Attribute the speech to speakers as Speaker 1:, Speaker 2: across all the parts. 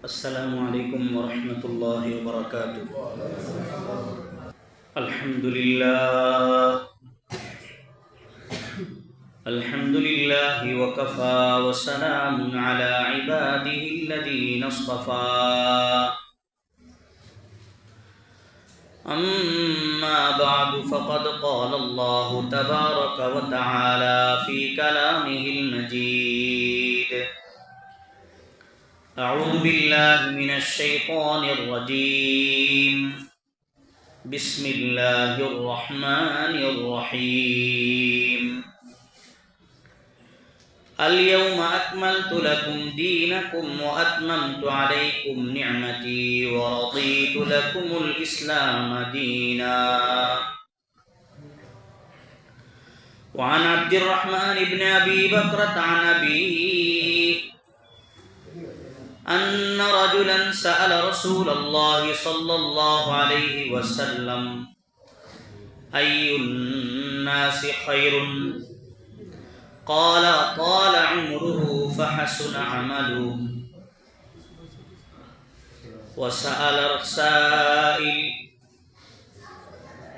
Speaker 1: السلام عليكم ورحمة الله وبركاته. الحمد لله وكفى وسلام على عباده الذين اصطفى. أما بعد فقد قال الله تبارك وتعالى في كلامه المجيد: أعوذ بالله من الشيطان الرجيم. بسم الله الرحمن الرحيم. اليوم أكملت لكم دينكم وأتممت عليكم نعمتي ورضيت لكم الإسلام دينا. وعن عبد الرحمن بن أبي بكرة عن أبيه أن رجلا سأل رسول الله صلى الله عليه وسلم: أي الناس خير؟ قال: طال عمره فحسن عمله. وسأل السائل: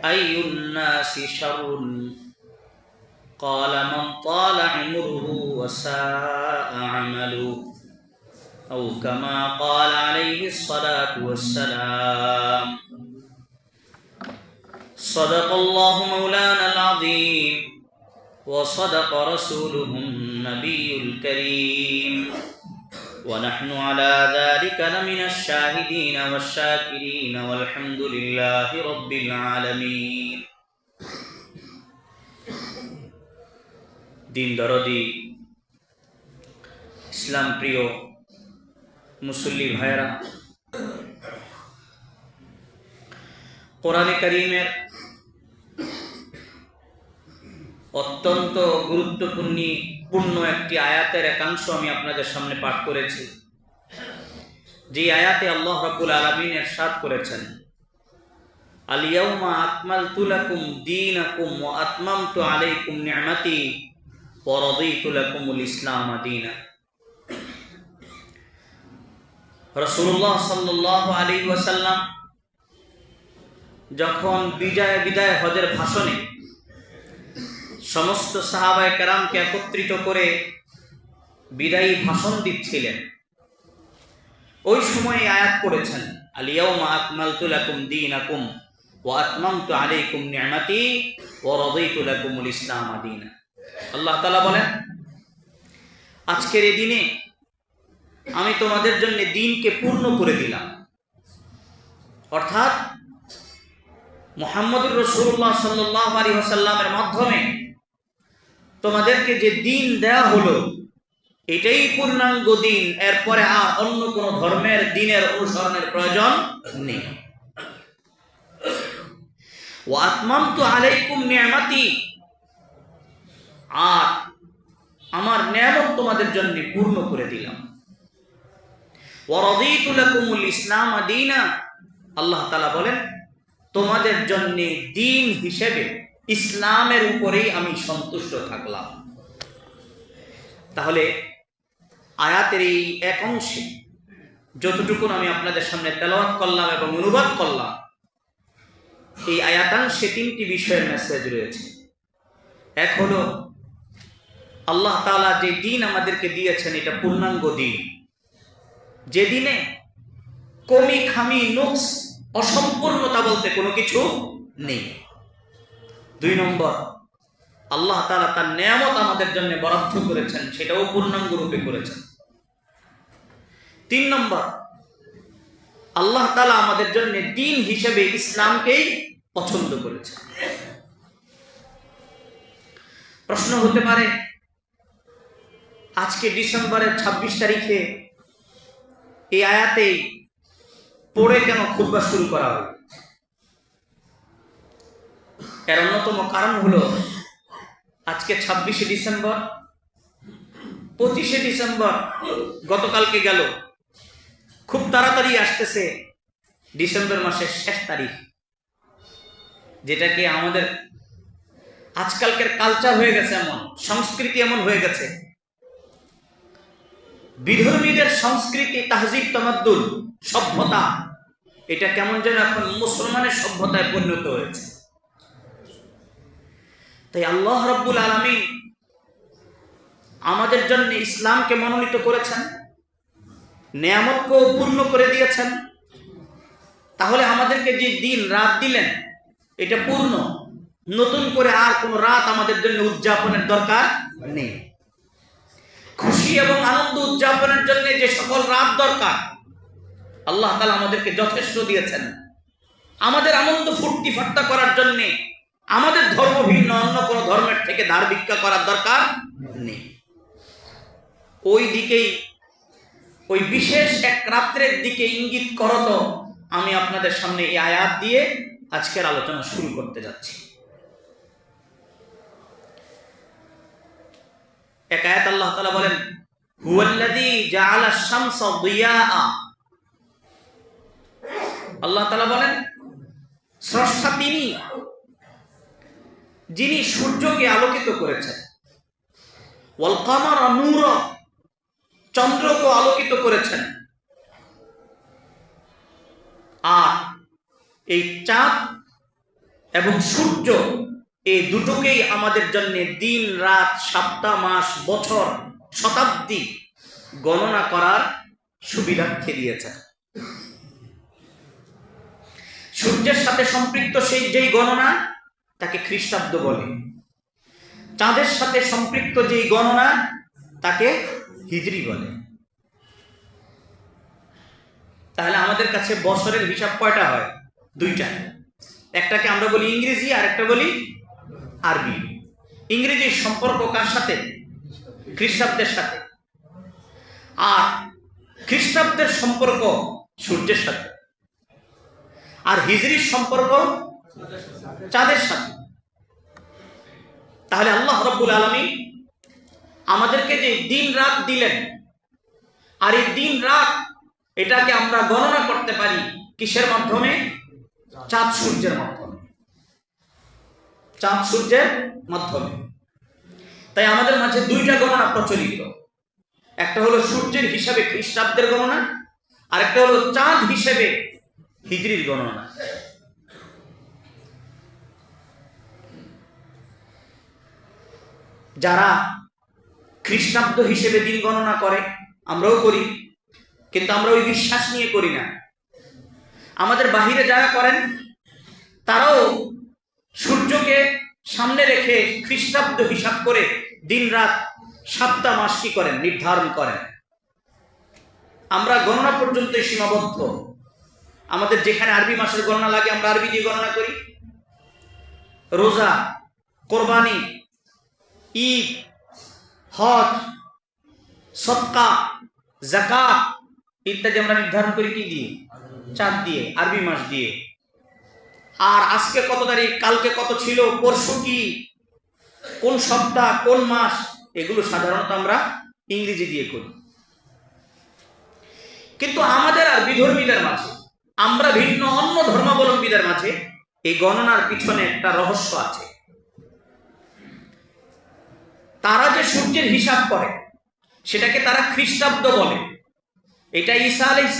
Speaker 1: أي الناس شر؟ قال: من طال عمره وساء عمله، أو كما قال عليه الصلاة والسلام. صدق الله مولانا العظيم وصدق رسوله النبي الكريم، ونحن على ذلك لمن الشاهدين والشاكرين والحمد لله رب العالمين. دين দরদি ইসলাম প্রিয় মুসল্লি ভাইরা, কোরআনে কারীমের অত্যন্ত গুরুত্বপূর্ণ একটি আয়াতের একাংশ আমি আপনাদের সামনে পাঠ করেছি। যে আয়াতে আল্লাহ রাব্বুল আলামিন ইরশাদ করেছেন: আল ইয়াউমা আকমালতু লাকুম দীনাকুম ওয়া আতমামতু আলাইকুম নি'মাতি ওয়া রাদিতু লাকুমুল ইসলাম দীনা। রাসূলুল্লাহ সাল্লাল্লাহু আলাইহি ওয়াসাল্লাম যখন বিদায় হজের ভাষণে সমস্ত সাহাবায়ে কেরামকে একত্রিত করে বিদায়ী ভাষণ দিচ্ছিলেন, ওই সময় আয়াত পড়েছেন: আল ইয়াউমা আকমালতু লাকুম দীনাকুম ওয়া আতমামতু আলাইকুম নি'মাতি ওয়া রাদিতু লাকুমুল ইসলাম দীনা। আল্লাহ তাআলা বলেন, আজকের এই দিনে আমি তোমাদের জন্য দ্বীনকে পূর্ণ করে দিলাম। অর্থাৎ মুহাম্মদুর রাসূলুল্লাহ সাল্লাল্লাহু আলাইহি ওয়াসাল্লামের মাধ্যমে তোমাদেরকে যে দ্বীন দেয়া হলো, এটাই পূর্ণাঙ্গ দ্বীন। এরপরে আর অন্য কোন ধর্মের দ্বীনের অনুসরণের প্রয়োজন নেই। ওয়া আতমামতু আলাইকুম নি'মাতি, আর আমার নিয়ামত তোমাদের জন্য পূর্ণ করে দিলাম। ওয়া রাদিতু লাকুমুল ইসলাম দীনা, আল্লাহ তাআলা বলেন, তোমাদের জন্য দ্বীন হিসেবে ইসলামের উপরেই আমি সন্তুষ্ট থাকলাম। তাহলে আয়াতের এই এক অংশে যতটুকু আমি আপনাদের সামনে তেলাওয়াত করলাম এবং অনুবাদ করলাম, এই আয়াতাংশে তিনটি বিষয়ের মেসেজ রয়েছে। এক হলো, আল্লাহ তাআলা যে দ্বীন আমাদেরকে দিয়েছেন এটা পূর্ণাঙ্গ দ্বীন, যে দ্বীনে কমি খামি নুকস অসম্পূর্ণতা বলতে কোনো কিছু নেই। দুই নম্বর, আল্লাহ তাআলা তার নিয়ামত আমাদের জন্য বরাদ্দ করেছেন, সেটাও পূর্ণাঙ্গ রূপে করেছেন। তিন নম্বর, আল্লাহ তাআলা আমাদের জন্য দ্বীন হিসেবে ইসলামকেই পছন্দ করেছেন। প্রশ্ন হতে পারে, আজকে ডিসেম্বরের 26 তারিখে এই আয়াতে পড়ে কেন খুতবা শুরু করা হলো? এর অন্যতম কারণ হলো, আজকে 26শে ডিসেম্বর, 25শে ডিসেম্বর গতকালকে গেল, খুব তাড়াতাড়ি আসতেছে ডিসেম্বর মাসের শেষ তারিখ, যেটাকে আমাদের আজকালকার কালচার হয়ে গেছে, এমন সংস্কৃতি এমন হয়ে গেছে বিধর্মীদের সংস্কৃতি, তাহজিব, তামাদ্দুন, সভ্যতা, এটা কেমন যেন এখন মুসলমানের সভ্যতায় পরিণত হয়েছে। তাই আল্লাহ রাব্বুল আলামিন আমাদের জন্য ইসলামকে মনোনীত করেছেন, নেয়ামতকেও পূর্ণ করে দিয়েছেন। তাহলে আমাদেরকে যে দিন রাত দিলেন এটা পূর্ণ, নতুন করে আর কোনো রাত আমাদের জন্য উদযাপনের দরকার নেই। খুশি এবং আনন্দ উদযাপনের জন্য যে সকল রাত দরকার আল্লাহ তাআলা আমাদেরকে যথেষ্ট দিয়েছেন। আমাদের আনন্দ ফুর্তি ফাট্টা করার জন্য আমাদের ধর্ম ভিন্ন অন্য কোনো ধর্মের থেকে ধার ভিক্ষা করার দরকার নেই। ওই দিকেই, ওই বিশেষ এক রাত্রের দিকে ইঙ্গিত করত আমি আপনাদের সামনে এই আয়াত দিয়ে আজকের আলোচনা শুরু করতে যাচ্ছি। এক আয়াত আল্লাহ তাআলা বলেন, হুয়াল্লাযী জাআলা আশ-শামসা দিয়াআ। আল্লাহ তাআলা বলেন, স্রষ্টা তিনি যিনি সূর্যকে আলোকিত করেছেন, ওয়াল কামারা নূরা, চন্দ্রকে আলোকিত করেছেন, আর এই চাঁদ এবং সূর্য এই দুটোকেই আমাদের জন্য দিন রাত, সপ্তাহ, মাস, বছর, শতাব্দী গণনা করার সুবিধার্থে দিয়েছেন। সূর্যের সাথে সম্পৃক্ত যেই গণনা তাকে খ্রিস্টাব্দ বলে, চাঁদের সাথে সম্পৃক্ত যেই গণনা তাকে হিজরি বলে। তাহলে আমাদের কাছে বছরের হিসাব কয়টা হয়? দুইটা। একটাকে আমরা বলি ইংরেজি আর একটা বলি আরবি। ইংরেজির সম্পর্ক কার সাথে? খ্রিস্টাব্দের সাথে। আর খ্রিস্টাব্দের সম্পর্ক সূর্যের সাথে, আর হিজরির সম্পর্ক চাঁদের সাথে। তাহলে আল্লাহ রাব্বুল আলামিন আমাদেরকে যে দিন রাত দিলেন, আর এই দিন রাত এটাকে আমরা গণনা করতে পারি কিসের মাধ্যমে? চাঁদ সূর্যের মাধ্যমে। চাঁদ সূর্যের মাধ্যমে। তাই আমাদের মাঝে দুইটা গণনা প্রচলিত। একটা হলো সূর্যের হিসাবে খ্রিস্টাব্দের গণনা, আর একটা হলো চাঁদ হিসেবে হিজরির গণনা। যারা খ্রিস্টাব্দ হিসেবে দিন গণনা করে, আমরাও করি, কিন্তু আমরা ওই বিশ্বাস নিয়ে করি না। আমাদের বাহিরে যারা করেন তারাও সূর্যকে সামনে রেখে খ্রিস্টাব্দ হিসাব করে দিন রাত, সপ্তাহ, মাস কি করেন? নির্ধারণ করেন। আমরা গণনা পর্যন্ত সীমাবদ্ধ। আমাদের যেখানে আরবি মাসের গণনা লাগে আমরা আরবি দিয়ে গণনা করি। রোজা, কোরবানি, ঈদ, হজ, সদকা, যাকাত ইত্যাদি আমরা নির্ধারণ করি কি দিয়ে? চাঁদ দিয়ে, আরবি মাস দিয়ে। আর আজকে কত তারিখ, কালকে কত ছিল, পরশু কি, কোন সপ্তাহ, কোন মাস, এগুলো সাধারণত আমরা ইংরেজি দিয়ে করি। কিন্তু আমাদের আর বিধর্মীদের মাঝে, আমরা ভিন্ন অন্য ধর্মাবলম্বীদের মাঝে এই গণনার পিছনে একটা রহস্য আছে। তারা যে সূর্যের হিসাব করে সেটাকে তারা খ্রিস্টাব্দ বলে। এটা ঈসা আলাইহিস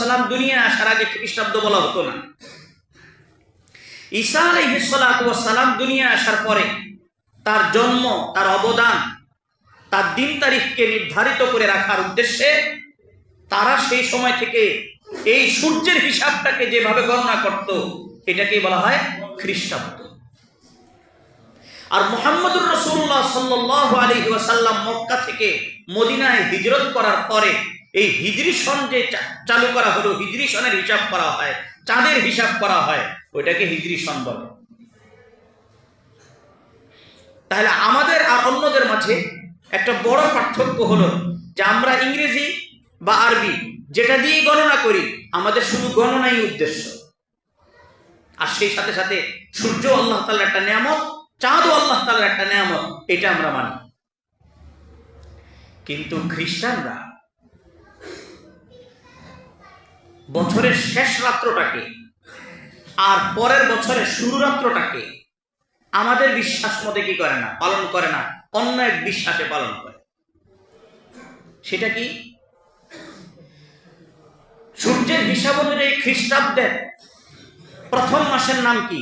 Speaker 1: সালাম দুনিয়ায় আসার আগে খ্রিস্টাব্দ বলা হতো না। ঈসা আলাইহিস সালাম দুনিয়ায় আসার পরে তার জন্ম, তার অবদান, তার দিন তারিখকে নির্ধারিত করে রাখার উদ্দেশ্যে তারা সেই সময় থেকে এই সূর্যের হিসাবটাকে যেভাবে গণনা করত এটাকেই বলা হয় খ্রিস্টাব্দ। আর মুহাম্মদুর রাসূলুল্লাহ সাল্লাল্লাহু আলাইহি ওয়াসাল্লাম মক্কা থেকে মদিনায় হিজরত করার পরে এই হিজরি সন যে চালু করা হলো, হিজরি সনের হিসাব করা হয়, চাঁদের হিসাব করা হয়, ওইটাকে হিজরি সন বলে। তাহলে আমাদের আর অন্যদের মাঝে একটা বড় পার্থক্য হলো যে আমরা ইংরেজি বা আরবি যেটা দিয়ে গণনা করি আমাদের শুধু গণনাই উদ্দেশ্য, আর সেই সাথে সাথে সূর্য আল্লাহ তাআলার একটা নিয়ামত, চাঁদও আল্লাহ তাআলার একটা নিয়ামত, এটা আমরা মানি। কিন্তু খ্রিস্টানরা বছরের শেষ রাত্রটাকে আর পরের বছরের শুরু রাত্রটাকে আমাদের বিশ্বাস মতে কি করে না, পালন করে না, অন্য এক বিশ্বাসে পালন করে। সেটা কি? ইংরেজির হিসাব অনুযায়ী খ্রিস্টাব্দের প্রথম মাসের নাম কি?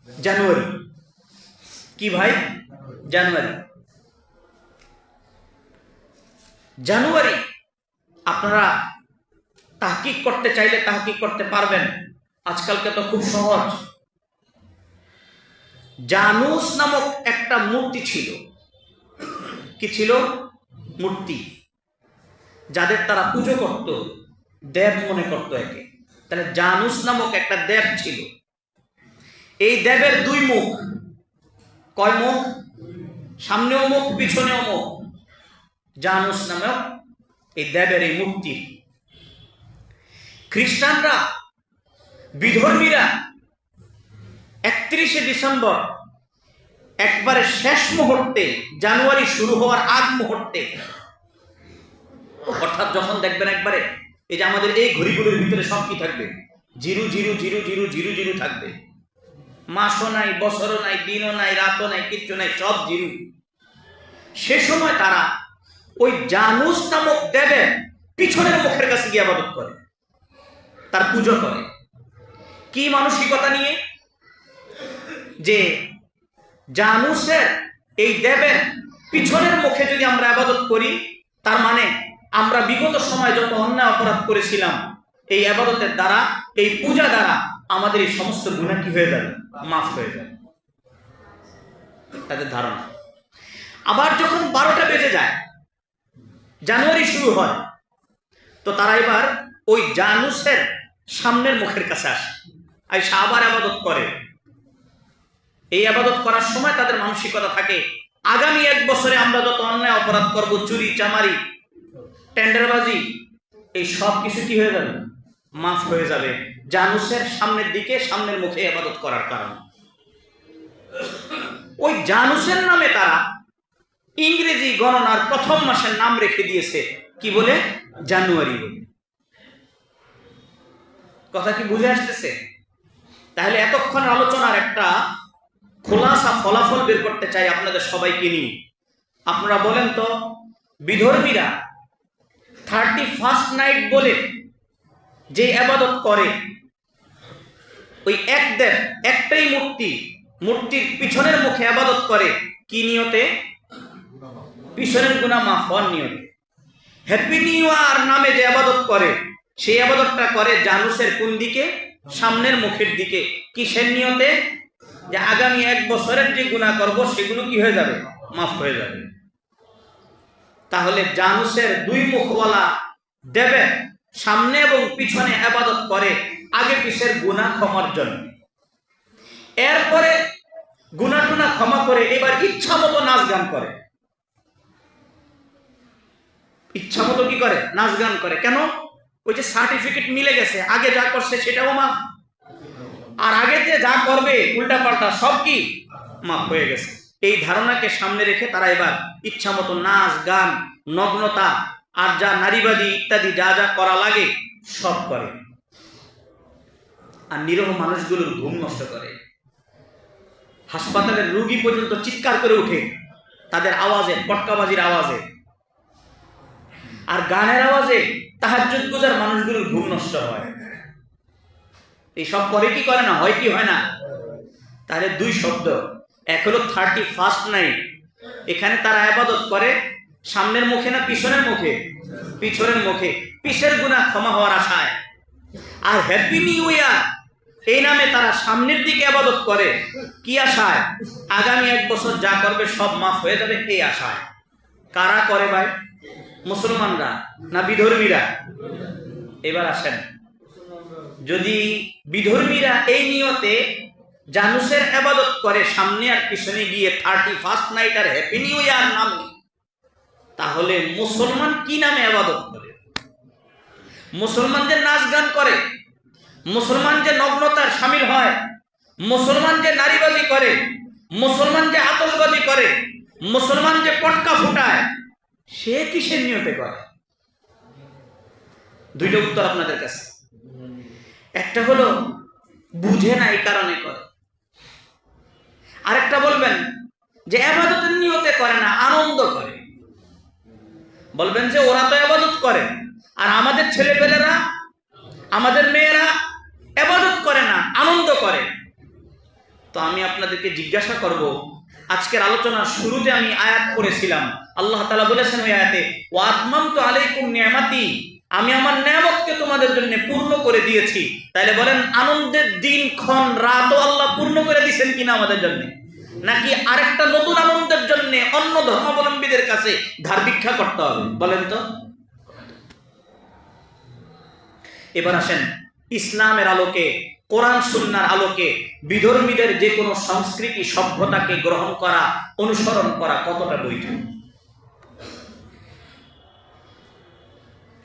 Speaker 1: জানুয়ারি। কি ভাই? জানুয়ারি। জানুয়ারি আপনারা তাহকিক করতে চাইলে তাহকিক করতে পারবেন, আজকালকে তো খুব সহজ। জানুস নামক একটা মূর্তি ছিল। কি ছিল? মূর্তি, যাদের তারা পুজো করত, দেব মনে করত একে। তাহলে জানুস নামক একটা দেব ছিল। এই দেবের দুই মুখ। কয় মুখ? সামনেও মুখ, পিছনেও মুখ। জানুস নামক এই দেবের এই মূর্তি খ্রিস্টানরা, বিধর্মীরা 31শে ডিসেম্বর একবারে শেষ মুহূর্তে, জানুয়ারি শুরু হওয়ার আগ মুহূর্তে, অর্থাৎ যখন দেখবেন একবারে এই যে আমাদের এই ঘড়িগুলোর ভিতরে সব কি থাকবে? Zero zero zero zero zero zero থাকবে। মাসও নাই, বছরও নাই, দিনও নাই, রাতও নাই, কিচ্ছু নাই, সব জিরো। সে সময় তারা ওই জানুস নামক দেবের পিছনের মুখের কাছে গিয়ে ইবাদত করে, তার পুজো করে। কি মানসিকতা নিয়ে? যে জানুসের এই দেবের পিছনের মুখে যদি আমরা ইবাদত করি, তার মানে আমরা বিগত সময় যত অন্যায় অপরাধ করেছিলাম, এই ইবাদতের দ্বারা, এই পূজা দ্বারা আমাদের এই সমস্ত গুনাহ কি হয়ে যাবে? মাফ হয়ে যাবে, তাদের ধারণা। আবার যখন 12টা বেজে যায়, জানুয়ারি শুরু হয়, তো তারা এবার ওই জানুসের সামনের মুখের কাছে আসে, আইসা আবার ইবাদত করে। এই ইবাদত করার সময় তাদের মানসিকতা থাকে, আগামী 1 বছরে আমরা যত অন্যায় অপরাধ করব, চুরি চামারি টেন্ডারবাজি, এই সব কিছু কি হয়ে যাবে? মাফ হয়ে যাবে, জানুসের সামনের দিকে, সামনের মুখে ইবাদত করার কারণে। ওই জানুসের নামে তারা ইংরেজি গণনার প্রথম মাসের নাম রেখে দিয়েছে কি বলে? জানুয়ারি বলে। কথা কি বুঝে আসতেছে? তাহলে এতক্ষণ আলোচনার একটা খোলাসা ফলাফল বের করতে চাই আপনাদের সবাইকে নিয়ে। আপনারা বলেন তো, বিধর্মীরা 31st নাইট বলে যে ইবাদত করে, ওই এক দেব, একটাই মূর্তি, মূর্তির পিছনের মুখে ইবাদত করে কি নিয়তে? পিছনের গুনাহ মাফ হওয়ার নিয়তে। হ্যাপি নিউ ইয়ার নামে যে ইবাদত করে, সেই ইবাদতটা করে জানুসের কোন দিকে? সামনের মুখের দিকে। কিসের নিয়তে? যে আগামী 1 বছরের যে গুনাহ করব সেগুলো কি হয়ে যাবে? মাফ হয়ে যাবে। তাহলে জানুসের দুই মুখওয়ালা দেবের সামনে এবং পিছনে ইবাদত করে আগে পিছের গুনাহ ক্ষমার জন্য। এরপরে গুনাহ টুনা ক্ষমা করে এবার ইচ্ছা মতো নাচ গান করে। ইচ্ছা মতো কি করে? নাচ গান করে। কেন? ওই যে সার্টিফিকেট মিলে গেছে, আগে যা করছে সেটাও মাফ, আর আগে যে যা করবে উল্টা পাল্টা সব কি মাফ হয়ে গেছে। এই ধারণাকে সামনে রেখে তারা এবার ইচ্ছা মতো নাচ গান, নগ্নতা, আর যা নারীবাদী ইত্যাদি যা যা করা লাগে সব করে, আর নিরহ মানুষগুলোর ঘুম নষ্ট করে। হাসপাতালের রোগী পর্যন্ত চিৎকার করে উঠে তাদের আওয়াজে, পটকাবাজির আওয়াজে, আর গানের আওয়াজে তাহাজ্জুদ গুজার মানুষগুলোর ঘুম নষ্ট হয়। এই সব করে কি করে না? হয় কি হয় না? তাহলে দুই শব্দ, এক হলো 31st নাইট, এখানে তারা ইবাদত করে সামনের মুখে না পিছনের মুখে? পিছনের মুখে, পিছের গুনাহ ক্ষমা হওয়ার আশায়। আর হ্যাপি নিউ ইয়ার এই নামে তারা সামনের দিকে ইবাদত করে কি আশায়? আগামী 1 বছর যা করবে সব মাফ হয়ে যাবে এই আশায়। কারা করে ভাই? মুসলমানরা না বিধর্মীরা? এবার আসেন, যদি বিধর্মীরা এই নিয়তে জানুসের ইবাদত করে সামনে আর পিছনে গিয়ে 31st নাইট আর হ্যাপি নিউ ইয়ার নামে, তাহলে মুসলমান কি নামে ইবাদত করে? মুসলমান যে নাচ গান করে, মুসলমান যে নগ্নতার শামিল হয়, মুসলমান যে নারীবাদী করে, মুসলমান যে আতশবাজি করে, মুসলমান যে পটকা ফুটায়, সে কিসের নিয়তে করে? দুইটা উত্তর আপনাদের কাছে। একটা হলো বুঝে না এই কারণে করে, আরেকটা বলবেন যে ইবাদতের নিয়তে করে না, আনন্দ করে। বলবেন যে ওরা তো ইবাদত করে আর আমাদের ছেলেপেলেরা, আমাদের মেয়েরা ইবাদত করে না, আনন্দ করে। তো আমি আপনাদেরকে জিজ্ঞাসা করব, আজকের আলোচনার শুরুতে আমি আয়াত পড়েছিলাম, আল্লাহ তাআলা বলেছেন ওই আয়াতে, ওয়া আতমামতু আলাইকুম নিয়ামাতি, আমি আমার নিয়ামতকে তোমাদের জন্য পূর্ণ করে দিয়েছি। তাইলে বলেন, আনন্দের দিন ক্ষণ রাতও আল্লাহ পূর্ণ করে দিয়েছেন কিনা আমাদের জন্য, নাকি আরেকটা নতুন আনন্দের জন্য অন্য ধর্মাবলম্বীদের কাছে ধার ভিক্ষা করতে হবে? বলেন তো। এবার আসেন, ইসলামের আলোকে, কোরআন সুন্নাহর আলোকে বিধর্মীদের যে কোনো সংস্কৃতি সভ্যতাকে গ্রহণ করা, অনুসরণ করা কতটা বৈধ?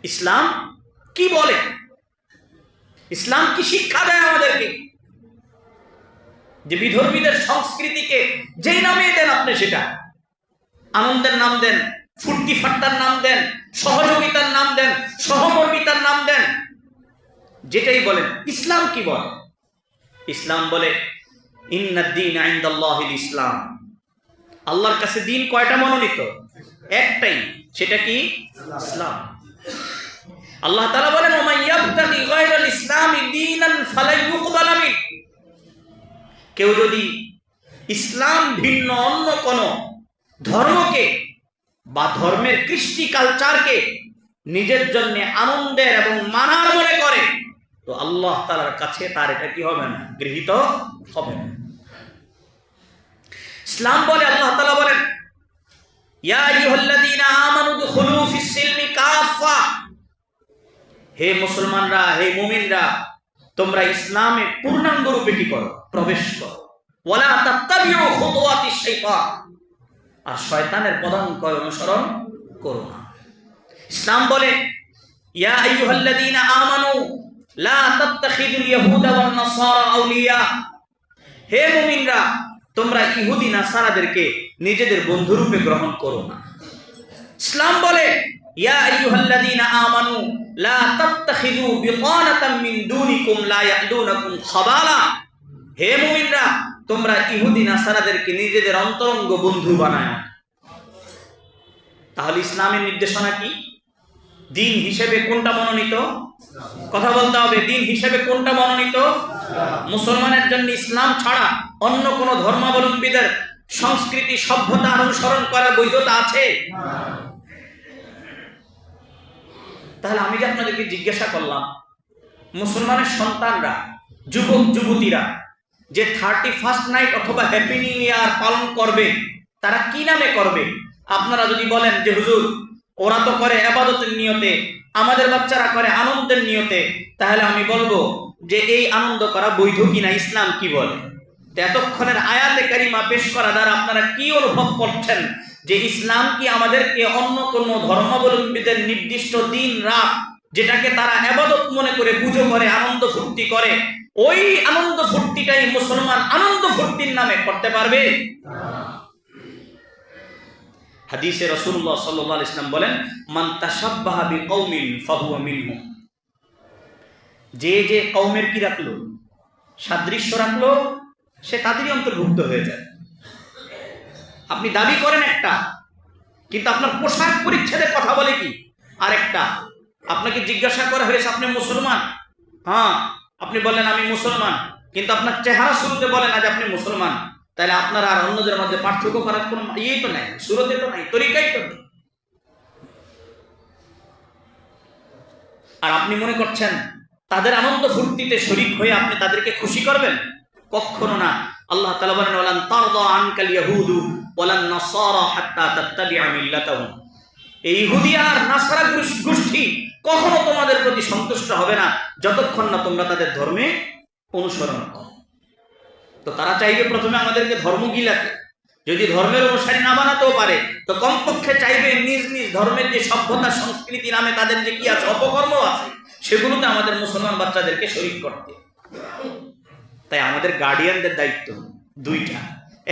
Speaker 1: ইসলাম কি বলে? ইসলাম কি শিক্ষা দেয় আমাদেরকে? যে বিধর্মীদের সংস্কৃতিকে যেই নামে দেন আপনি, সেটা আনন্দের নাম দেন, ফুর্তি ফাট্টার নাম দেন, সহযোগিতার নাম দেন, সহমর্মিতার নাম দেন, যেটাই বলেন, ইসলাম কি বলে? ইসলাম বলে, ইন্নাদ-দীনা ইনদাল্লাহিল ইসলাম। আল্লাহর কাছে দিন কয়টা মনোনীত? একটাই, সেটা কি? ইসলাম। আল্লাহ তাআলা বলেন, ওয়া মান ইয়াবতাগি গায়রাল ইসলামি দীনান ফালা ইউকবালা মিন। কেউ যদি ইসলাম ভিন্ন অন্য কোন ধর্মকে বা ধর্মের কৃষ্টি কালচারকে নিজের জন্য আনন্দের এবং মানার মনে করে, তো আল্লাহ তাআলার কাছে তার এটা কি হবে না? গৃহীত হবে না। ইসলাম বলে, আল্লাহ তাআলা বলেন, ইয়া আইয়ুহাল্লাযীনা আমানু দুখুলু ফিস-সিলমি কাফা। হে মুসলমানরা, হে মুমিনরা, তোমরা ইসলামে পূর্ণাঙ্গ রূপে কি করো? প্রবেশ করো। ওয়ালা তাত্তাবিউ খুতুওয়াতিশ শাইতান, আর শয়তানের পদাঙ্ক অনুসরণ করো না। ইসলাম বলে, ইয়া আইয়ুহাল্লাযীনা আমানু লা তাত্তাখিযুল ইয়াহুদা ওয়ান নাসারা আউলিয়া। হে মুমিনরা, তোমরা ইহুদি নাসারাদেরকে নিজেদের বন্ধুরূপে গ্রহণ করো না। ইসলাম বলে, ইয়া আইয়ুহাল্লাযীনা আমানু লা তাত্তাখিযু বিতানাতাম মিন দুনিকুম লা ইয়াদুনাকুম খাবালা। হে মুমিনরা, তোমরা ইহুদি নাসারাদেরকে নিজেদের অন্তরঙ্গ বন্ধু বানায়। তাহলে ইসলামের নির্দেশনা কি? দিন হিসেবে কোনটা মনোনীত? কথা বলতে হবে, দিন হিসেবে কোনটা মনোনীত? মুসলমানের জন্য ইসলাম ছাড়া অন্য কোন ধর্মাবলম্বীদের সংস্কৃতি সভ্যতা অনুসরণ করার বৈধতা আছে? তাহলে আমি যে আপনাদেরকে জিজ্ঞাসা করলাম, মুসলমানের সন্তানরা, যুবক যুবতীরা যে 31st নাইট অথবা হ্যাপি নিউ ইয়ার পালন করবে, তারা কি নামে করবে? আপনারা যদি বলেন যে হুজুর, ওরা তো করে ইবাদতের নিয়তে, আমাদের বাচ্চারা করে আনন্দের নিয়তে, তাহলে আমি বলবো যে এই আনন্দ করা বৈধ কিনা, ইসলাম কি বলে? এতক্ষণের আয়াতে কারিমা পেশ করা দ্বারা আপনারা কি অনুভব করছেন? যে ইসলাম কি আমাদেরকে অন্য কোন ধর্মাবলম্বীদের নির্দিষ্ট দিন রাত, যেটাকে তারা ইবাদত মনে করে, পুজো করে, আনন্দ ফুর্তি করে, ওই আনন্দ ফুর্তিটাই মুসলমান আনন্দ ফুর্তির নামে করতে পারবে? হাদিসে রাসূলুল্লাহ সাল্লাল্লাহু আলাইহি ওয়াসাল্লাম বলেন, মান তাশাব্বাহা বিকওমিন ফাহুয়া মিনহুম। যে যে কওমের কি রাখলো, সাদৃশ্য রাখলো, সে তাদেরই অন্তর্ভুক্ত হয়ে যায়। আপনি দাবি করেন একটা, কিন্তু আপনার পোশাক পরিচ্ছদের কথা বলে কি আরেকটা। আপনাকে জিজ্ঞাসা করা হয়েছে, আপনি মুসলমান? হ্যাঁ। আপনি বলেন আমি মুসলমান, কিন্তু আপনার চেহারা শুরুতে বলে না যে আপনি মুসলমান। তাহলে আপনার আর অন্যদের মধ্যে পার্থক্য করার কোনো ইয়েই তো নাই, শুরুতে তো নাই, তরিকাই তো নেই। আর আপনি মনে করছেন তাদের আনন্দ ফুর্তিতে শরীক হয়ে আপনি তাদেরকে খুশি করবেন? কখনো না। আল্লাহ তাআলা বলেন, ওয়ালান তারদা আনকাল ইয়াহুদু ওয়ালান নাসারা হাত্তা তাত্তাবিআ মিল্লাতাহুম। এই ইহুদি আর নাসারা গোষ্ঠী কখনো তোমাদের প্রতি সন্তুষ্ট হবে না যতক্ষণ না তোমরা তাদের ধর্মে অনুসরণ করো। তো তারা চাইবে প্রথমে আমাদেরকে ধর্ম গিলাতে, যদি ধর্মের অনুসারী না বানাতেও পারে, তো কমপক্ষে চাইবে নিজ নিজ ধর্মের যে সভ্যতা সংস্কৃতি নামে তাদের যে কি আছে, অপকর্ম আছে, সেগুলোতে আমাদের মুসলমান বাচ্চাদেরকে শরীক করতে। তাই আমাদের গার্ডিয়ানদের দায়িত্ব দুইটা,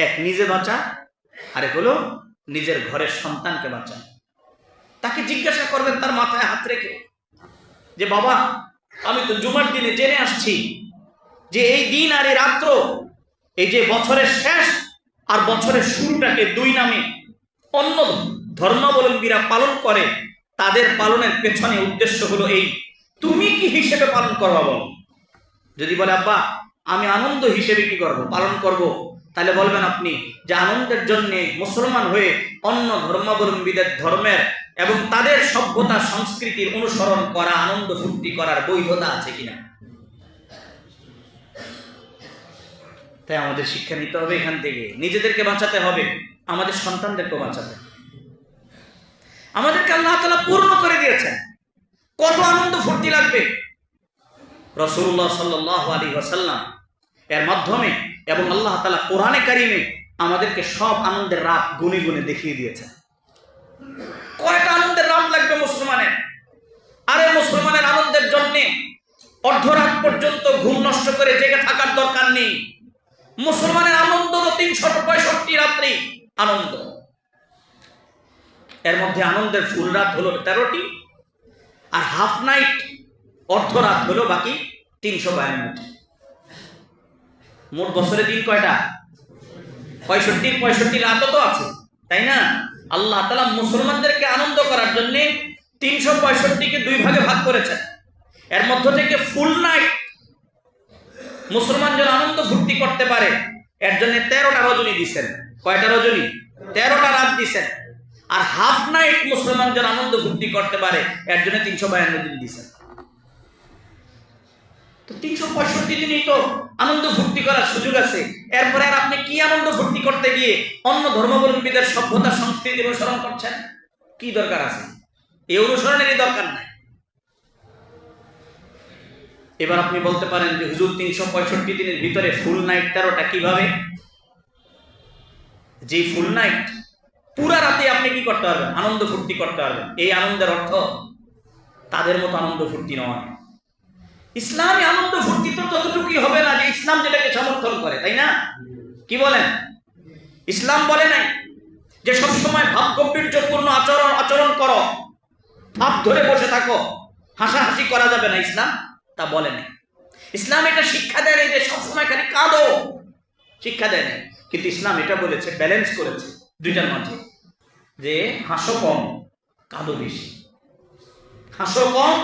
Speaker 1: এক নিজে বাঁচা, আরেক হলো নিজের ঘরের সন্তানকে বাঁচা। তাকে জিজ্ঞাসা করবেন তার মাথায় হাত রেখে যে বাবা, আমি তো জুমার দিনে জেনে আসছি যে এই দিন আর এই রাত্র, এই যে বছরের শেষ আর বছরের শুরুটাকে দুই নামে অন্য ধর্মাবলম্বীরা পালন করে, তাদের পালনের পেছনে উদ্দেশ্য হলো এই তুমি কি হিসেবে পালন করবা বলো। যদি বলে আব্বা আমি আনন্দ হিসেবে কি করব, পালন করব, তাহলে বলবেন আপনি যে আনন্দের জন্য মুসলমান হয়ে অন্য ধর্মাবলম্বীদের ধর্মের এবং তাদের সভ্যতা সংস্কৃতির অনুসরণ করা, আনন্দ ফুর্তি করার বৈধতা আছে কিনা। তাই আমাদের শিক্ষা নিতে হবে, এখান থেকে নিজেদেরকে বাঁচাতে হবে, আমাদের সন্তানদেরকে বাঁচাতে হবে। আমাদেরকে আল্লাহ তাআলা পূর্ণ করে দিয়েছেন, কত আনন্দ ফুর্তি লাগবে। রাসূলুল্লাহ সাল্লাল্লাহু আলাইহি ওয়াসাল্লাম এর মাধ্যমে এবং আল্লাহ তাআলা কোরআনে কারিমে আমাদেরকে সব আনন্দের রাত গুনে গুনে দেখিয়ে দিয়েছেন। কয়টা আনন্দের রাত লাগবে মুসলমানের। আরে মুসলমানের আনন্দের জন্য অর্ধরাত পর্যন্ত ঘুম নষ্ট করে জেগে থাকার দরকার নেই। মুসলমানের আনন্দ তো 365 রাত্রি আনন্দ। এর মধ্যে আনন্দের ফুল রাত হলো 13টি, আর হাফ নাইট অর্ধরাত হলো বাকি 352টি। মোট বছরে দিন কয়টা? 65 রাতও তো আছে, তাই না? আল্লাহ তাআলা মুসলমানদেরকে আনন্দ করার জন্য 365কে 2 ভাগে ভাগ করেছেন। এর মধ্য থেকে ফুল নাইট মুসলমান যেন আনন্দ ফুর্তি করতে পারে এর জন্য 13টা রজনী দিচ্ছেন। কয়টা রজনী? 13টা রাত দিচ্ছেন। আর হাফ নাইট মুসলমান যেন আনন্দ ফুর্তি করতে পারে এর জন্য 352 দিন দিচ্ছেন। তো 365 দিনই তো আনন্দ ফুর্তি করার সুযোগ আছে। এরপরে আর আপনি কি আনন্দ ফুর্তি করতে গিয়ে অন্য ধর্মাবলম্বীদের সভ্যতা সংস্কৃতি অনুসরণ করছেন? কি দরকার আছে? এই অনুসরণেরই দরকার নাই। এবার আপনি বলতে পারেন যে হুজুর 365 দিনের ভিতরে ফুল নাইট 13টা কিভাবে? যে ফুল নাইট পুরা রাতে আপনি কি করতে পারবেন? আনন্দ ফুর্তি করতে পারবেন। এই আনন্দের অর্থ তাদের মতো আনন্দ ফুর্তি নয়। ইসলামী আনন্দ ফুর্তি তো ততটুকুই হবে না যে ইসলাম যেটাকে সমর্থন করে, তাই না? কি বলেন? ইসলাম বলে নাই যে সবসময় ভাব গম্ভীর্যপূর্ণ আচরণ করো, ভাব ধরে বসে থাকো, হাসাহাসি করা যাবে না, ইসলাম তা বলে নাই। ইসলাম এটা শিক্ষা দেয় নাই যে সবসময় খালি কাঁদো, শিক্ষা দেয় নাই। কিন্তু ইসলাম এটা বলেছে, ব্যালেন্স করেছে দুইটার মাঝে, যে হাসো কম কাঁদো বেশি। হাসো কম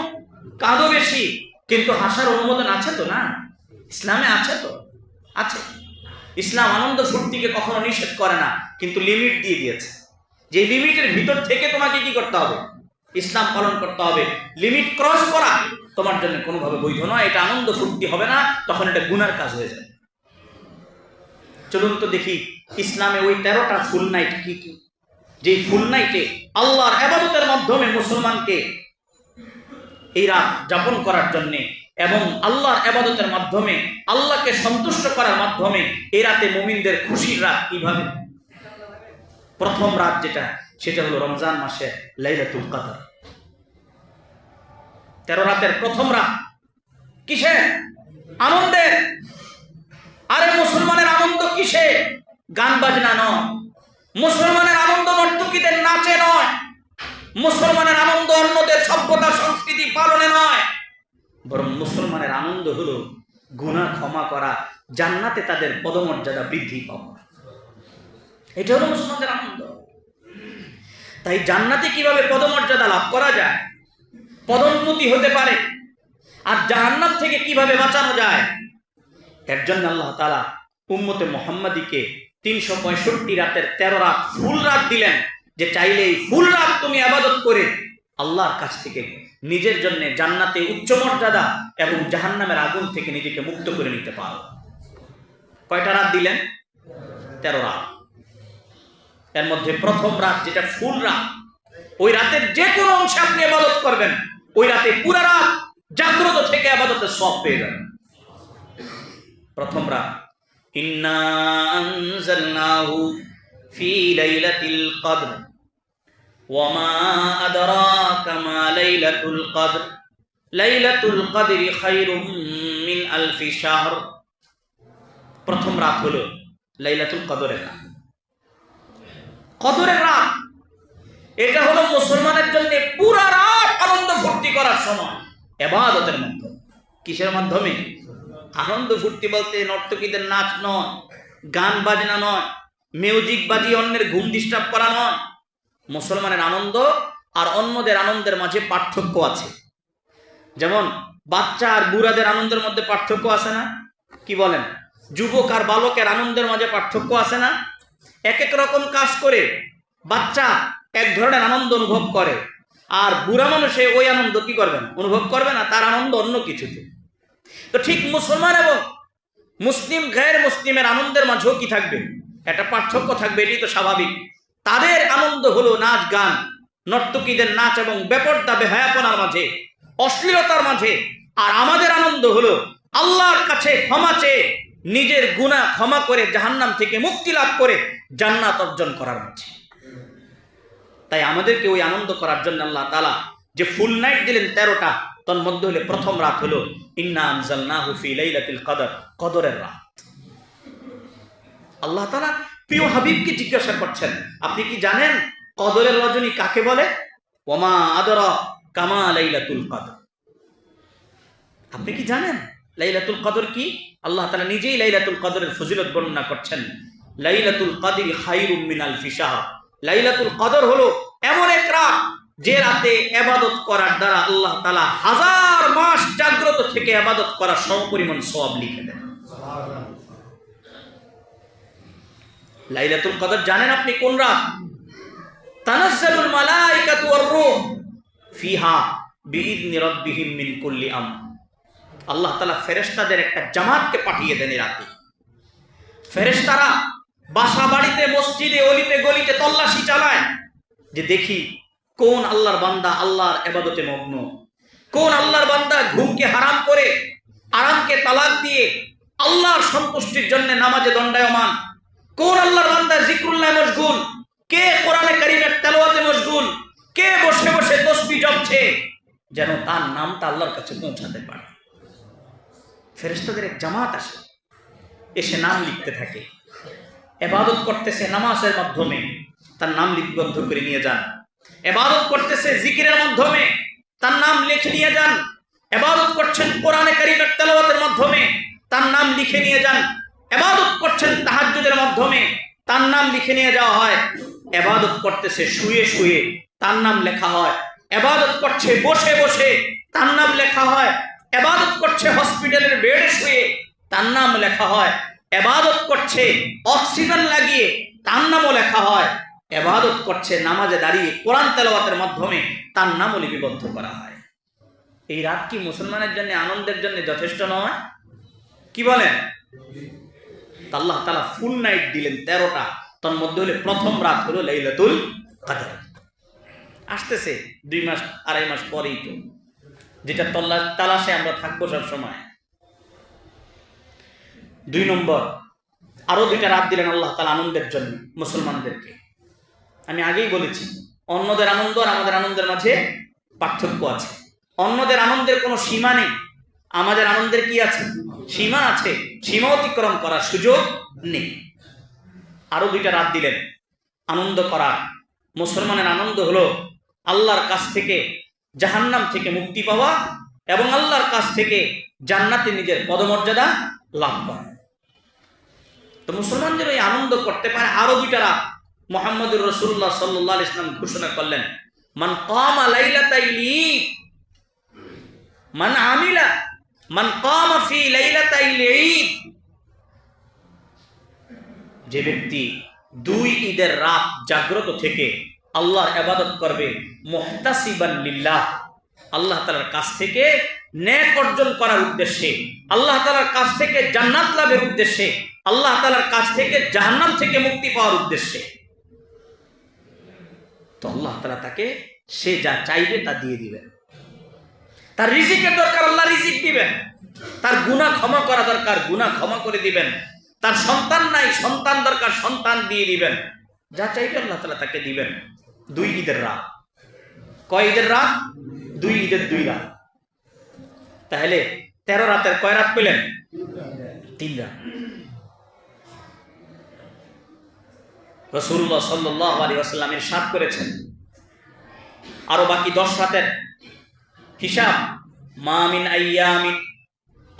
Speaker 1: কাঁদো বেশি, কিন্তু হাসার অনুমোদন আছে তো? না, ইসলামে আছে তো, আছে। ইসলাম আনন্দ ফুর্তিকে কখনো নিষেধ করে না, কিন্তু লিমিট দিয়ে দিয়েছে। যে লিমিটের ভিতর থেকে তোমাকে কি করতে হবে? ইসলাম পালন করতে হবে। লিমিট ক্রস করা তোমার জন্য কোনোভাবে বৈধ নয়। এটা আনন্দ ফুর্তি হবে না, তখন এটা গুনার কাজ হয়ে যায়। চলুন তো দেখি ইসলামে ওই 13টা ফুল নাইট কি কি। যে ফুল নাইটে আল্লাহর ইবাদতের মাধ্যমে মুসলমানকে এই রাত যাপন করার জন্য এবং আল্লাহর ইবাদতের মাধ্যমে আল্লাহকে সন্তুষ্ট করার মাধ্যমে এই রাতে মুমিনদের খুশির রাত কিভাবে। প্রথম রাত যেটা, সেটা হলো রমজান মাসে লাইলাতুল কদর। 13 রাতের প্রথম রাত কিসে? আনন্দের। আরে মুসলমানের আনন্দ কিসে? গান বাজনা নয়। মুসলমানের আনন্দ নর্তকীদের নাচে নয়। মুসলমানের আনন্দ অন্যদের সভ্যতা সংস্কৃতি পালনে নয়, বরং মুসলমানের আনন্দ হলো গুনাহ ক্ষমা করা, জান্নাতে তাদের পদমর্যাদা বৃদ্ধি পাওয়া। এটা হলো মুসলমানদের আনন্দ। তাই জান্নাতে কিভাবে পদমর্যাদা লাভ করা যায়, পদোন্নতি হতে পারে, আর জাহান্নাম থেকে কিভাবে বাঁচানো যায়, এর জন্য আল্লাহ তাআলা উম্মতে মুহাম্মাদীকে 365 রাতের 13 রাত ফুল রাত দিলেন, যে চাইলে এই ফুল রাত তুমি ইবাদত করে আল্লাহর কাছ থেকে নিজের জন্য জান্নাতে উচ্চ মর্যাদা এবং জাহান্নামের আগুন থেকে নিজেকে মুক্ত করে নিতে পারো। কয়টা রাত দিলেন? 13 রাত। এর মধ্যে প্রথম রাত যেটা ফুল রাত, ওই রাতের যে কোনো অংশে আপনি ইবাদত করবেন, ওই রাতে পুরো রাত জাগ্রত থেকে ইবাদতের সওয়াব পেয়ে যাবেন। প্রথম রাত, ইন্না আনজালনাহু ফি লাইলাতিল কদর ওয়া মা আদরাকা মা লাইলাতুল কদর লাইলাতুল কদরি খায়রুম মিন আলফি শাহর। প্রথম রাত হলো লাইলাতুল কদরের রাত। কদরের রাত এটা হলো মুসলমানের জন্য পুরা রাত আনন্দ ফুর্তি করার সময়, ইবাদতের মাধ্যমে। কিসের মাধ্যমে? আনন্দ ফুর্তি বলতে নর্তকীদের নাচ নয়, গান বাজনা নয়, মিউজিক বাজিয়ে অন্যের ঘুম ডিস্টার্ব করা নয়। মুসলমানের আনন্দ আর অন্যদের আনন্দের মাঝে পার্থক্য আছে। যেমন বাচ্চা আর বুড়াদের আনন্দের মধ্যে পার্থক্য আছে না? কি বলেন? যুবক আর বালকের আনন্দের মাঝে পার্থক্য আছে না? এক এক রকম কাজ করে বাচ্চা এক ধরনের আনন্দ অনুভব করে, আর বুড়া মানুষে ওই আনন্দ কি করবেন? অনুভব করবে না, তার আনন্দ অন্য কিছুতে। তো ঠিক মুসলমান এবং মুসলিম গায়ের মুসলিমের আনন্দের মাঝেও কি থাকবে? একটা পার্থক্য থাকবে, এটি তো স্বাভাবিক। তাদের আনন্দ হলো নাচ গান, নর্তকীদের নাচ এবং বেপরদা বেহায়াপনার মাঝে, অশ্লীলতার মাঝে। আর আমাদের আনন্দ হলো আল্লাহর কাছে ক্ষমা চেয়ে নিজের গুনাহ ক্ষমা করে জাহান্নাম থেকে মুক্তি লাভ করে জান্নাত অর্জন করার মাঝে। তাই আমাদেরকে ওই আনন্দ করার জন্য আল্লাহ তাআলা যে ফুল নাইট দিলেন 13টা, তার মধ্যে হলে প্রথম রাত হলো ইন্না আনজালনাহু ফি লাইলাতুল কদর, কদরের রাত। আল্লাহ তাআলা প্রিয় হাবিবকে জিজ্ঞাসা করছেন, আপনি কি জানেন কদরের রজনী কাকে বলে? ওমা আদরা কামা লাইলাতুল কদর। আপনি কি জানেন লাইলাতুল কদর কি? আল্লাহ তাআলা নিজেই লাইলাতুল কদরের ফজিলত বর্ণনা করছেন। লাইলাতুল কদরি খায়রুম মিন আলফি শাহর। লাইলাতুল কদর হলো এমন এক রাত যে রাতে ইবাদত করার দ্বারা আল্লাহ তাআলা 1000 মাস জাগ্রত থেকে ইবাদত করার সমপরিমাণ সওয়াব লিখে দেন। লাইলাতুল কদর জানেন আপনি কোন রাত? তানাজ্জালুল মালাইকাতু ওয়ার রূহ ফিহা বিইذনি রাব্বিহিম মিন কুল্লি আমর। আল্লাহ তাআলা ফেরেশতাদের একটা জামাতকে পাঠিয়ে দেন এই রাতে। ফেরেশতারা বাসা বাড়িতে, মসজিদে, অলিতে গলিতে তল্লাশি চালায় যে দেখি কোন আল্লাহর বান্দা আল্লাহর ইবাদতে মগ্ন, কোন আল্লাহর বান্দা ঘুমকে হারাম করে আরামকে তালাক দিয়ে আল্লাহর সন্তুষ্টির জন্য নামাজে দণ্ডায়মান, কোন আল্লাহর বান্দা জিকরুল্লাহ মশগুল, কে কোরআনে কারীমের তেলাওয়াতে মশগুল, কে বসে বসে তাসবিহ জপছে, যেন তার নামটা আল্লাহর কাছে পৌঁছাতে পারে। ফেরেশতাদের এক জামাত আসে, এসে নাম লিখতে থাকে। ইবাদত করতেছে নামাজের মাধ্যমে, তার নাম লিপিবদ্ধ করে নিয়ে যান। ইবাদত করতেছে জিকিরের মাধ্যমে, তার নাম লিখে নিয়ে যান। ইবাদত করছেন কোরআনে কারীমের তেলাওয়াতের মাধ্যমে, তার নাম লিখে নিয়ে যান। ইবাদত করছেন তাহাজ্জুদের মাধ্যমে, তার নাম লিখে নিয়ে যাওয়া হয়। ইবাদত করতেছে শুয়ে শুয়ে, তার নাম লেখা হয়। ইবাদত করছে বসে বসে, তার নাম লেখা হয়। ইবাদত করছে হসপিটালের বেডে শুয়ে, তার নাম লেখা হয়। ইবাদত করছে অক্সিজেন লাগিয়ে, তার নামও লেখা হয়। ইবাদত করছে নামাজে দাঁড়িয়ে কোরআন তেলাওয়াতের মাধ্যমে, তার নামও লিপিবদ্ধ করা হয়। এই রাত কি মুসলমানের জন্য আনন্দের জন্য যথেষ্ট নয়? কি বলেন? আল্লাহ তাআলা ফুল নাইট দিলেন 13টা, তার মধ্যে হলে প্রথম রাত হলো লাইলাতুল কদর। আসতেছে 2 মাস 2.5 মাস পরেই তো, যেটা তালাশে আমরা থাকবো সব সময়। 2 নম্বর, আরো 2টা রাত দিলেন আল্লাহ তাআলা আনন্দের জন্য মুসলমানদেরকে। আমি আগেই বলেছি অন্যদের আনন্দ আর আমাদের আনন্দের মাঝে পার্থক্য আছে। অন্যদের আনন্দের কোনো সীমা নেই, আমাদের আনন্দের কি আছে? সীমা আছে, সীমা অতিক্রম করার সুযোগ নেই। আরো 2টা রাত দিলেন আনন্দ করার। মুসলমানের আনন্দ হলো আল্লাহর কাছ থেকে জাহান্নাম থেকে মুক্তি পাওয়া এবং আল্লাহর কাছ থেকে জান্নাতে নিজের পদমর্যাদা লাভ করা। তো মুসলমান যেন এই আনন্দ করতে পারে, আরো 2টা রাত মুহাম্মদুর রাসূলুল্লাহ সাল্লাল্লাহু আলাইহি ওয়াসাল্লাম ঘোষণা করলেন, মান কামা লাইলাতাল ঈদ, মান কামা ফি লাইলাতাল ঈদ, যে ব্যক্তি 2 ঈদের রাত জাগ্রত থেকে আল্লাহর ইবাদত করবে মুহতাসিবান লিল্লাহ, আল্লাহ তাআলার কাছ থেকে নেক অর্জন করার উদ্দেশ্যে, আল্লাহ তাআলার কাছ থেকে জান্নাত লাভের উদ্দেশ্যে, আল্লাহ তাআলার কাছ থেকে জাহান্নাম থেকে মুক্তি পাওয়ার উদ্দেশ্যে, তো আল্লাহ তাআলা তাকে সে যা চাইবে তা দিয়ে দিবেন। তার রিজিকের দরকার আল্লাহ রিজিক দিবেন, তার গুনাহ ক্ষমা করা দরকার গুনাহ ক্ষমা করে দিবেন, তার সন্তান নাই সন্তান দরকার সন্তান দিয়ে দিবেন, যা চাইবে আল্লাহ তাআলা তাকে দিবেন। 2 ঈদের রাত। কয় ঈদের রাত? 2 ঈদের 2 রাত। তাহলে 13 রাতের কয় রাত পেলেন? 3 রাত। রাসূলুল্লাহ সাল্লাল্লাহু আলাইহি ওয়াসাল্লাম ইরশাদ করেছেন আরো বাকি 10 রাতের হিসাব, মা মিন আইয়ামিন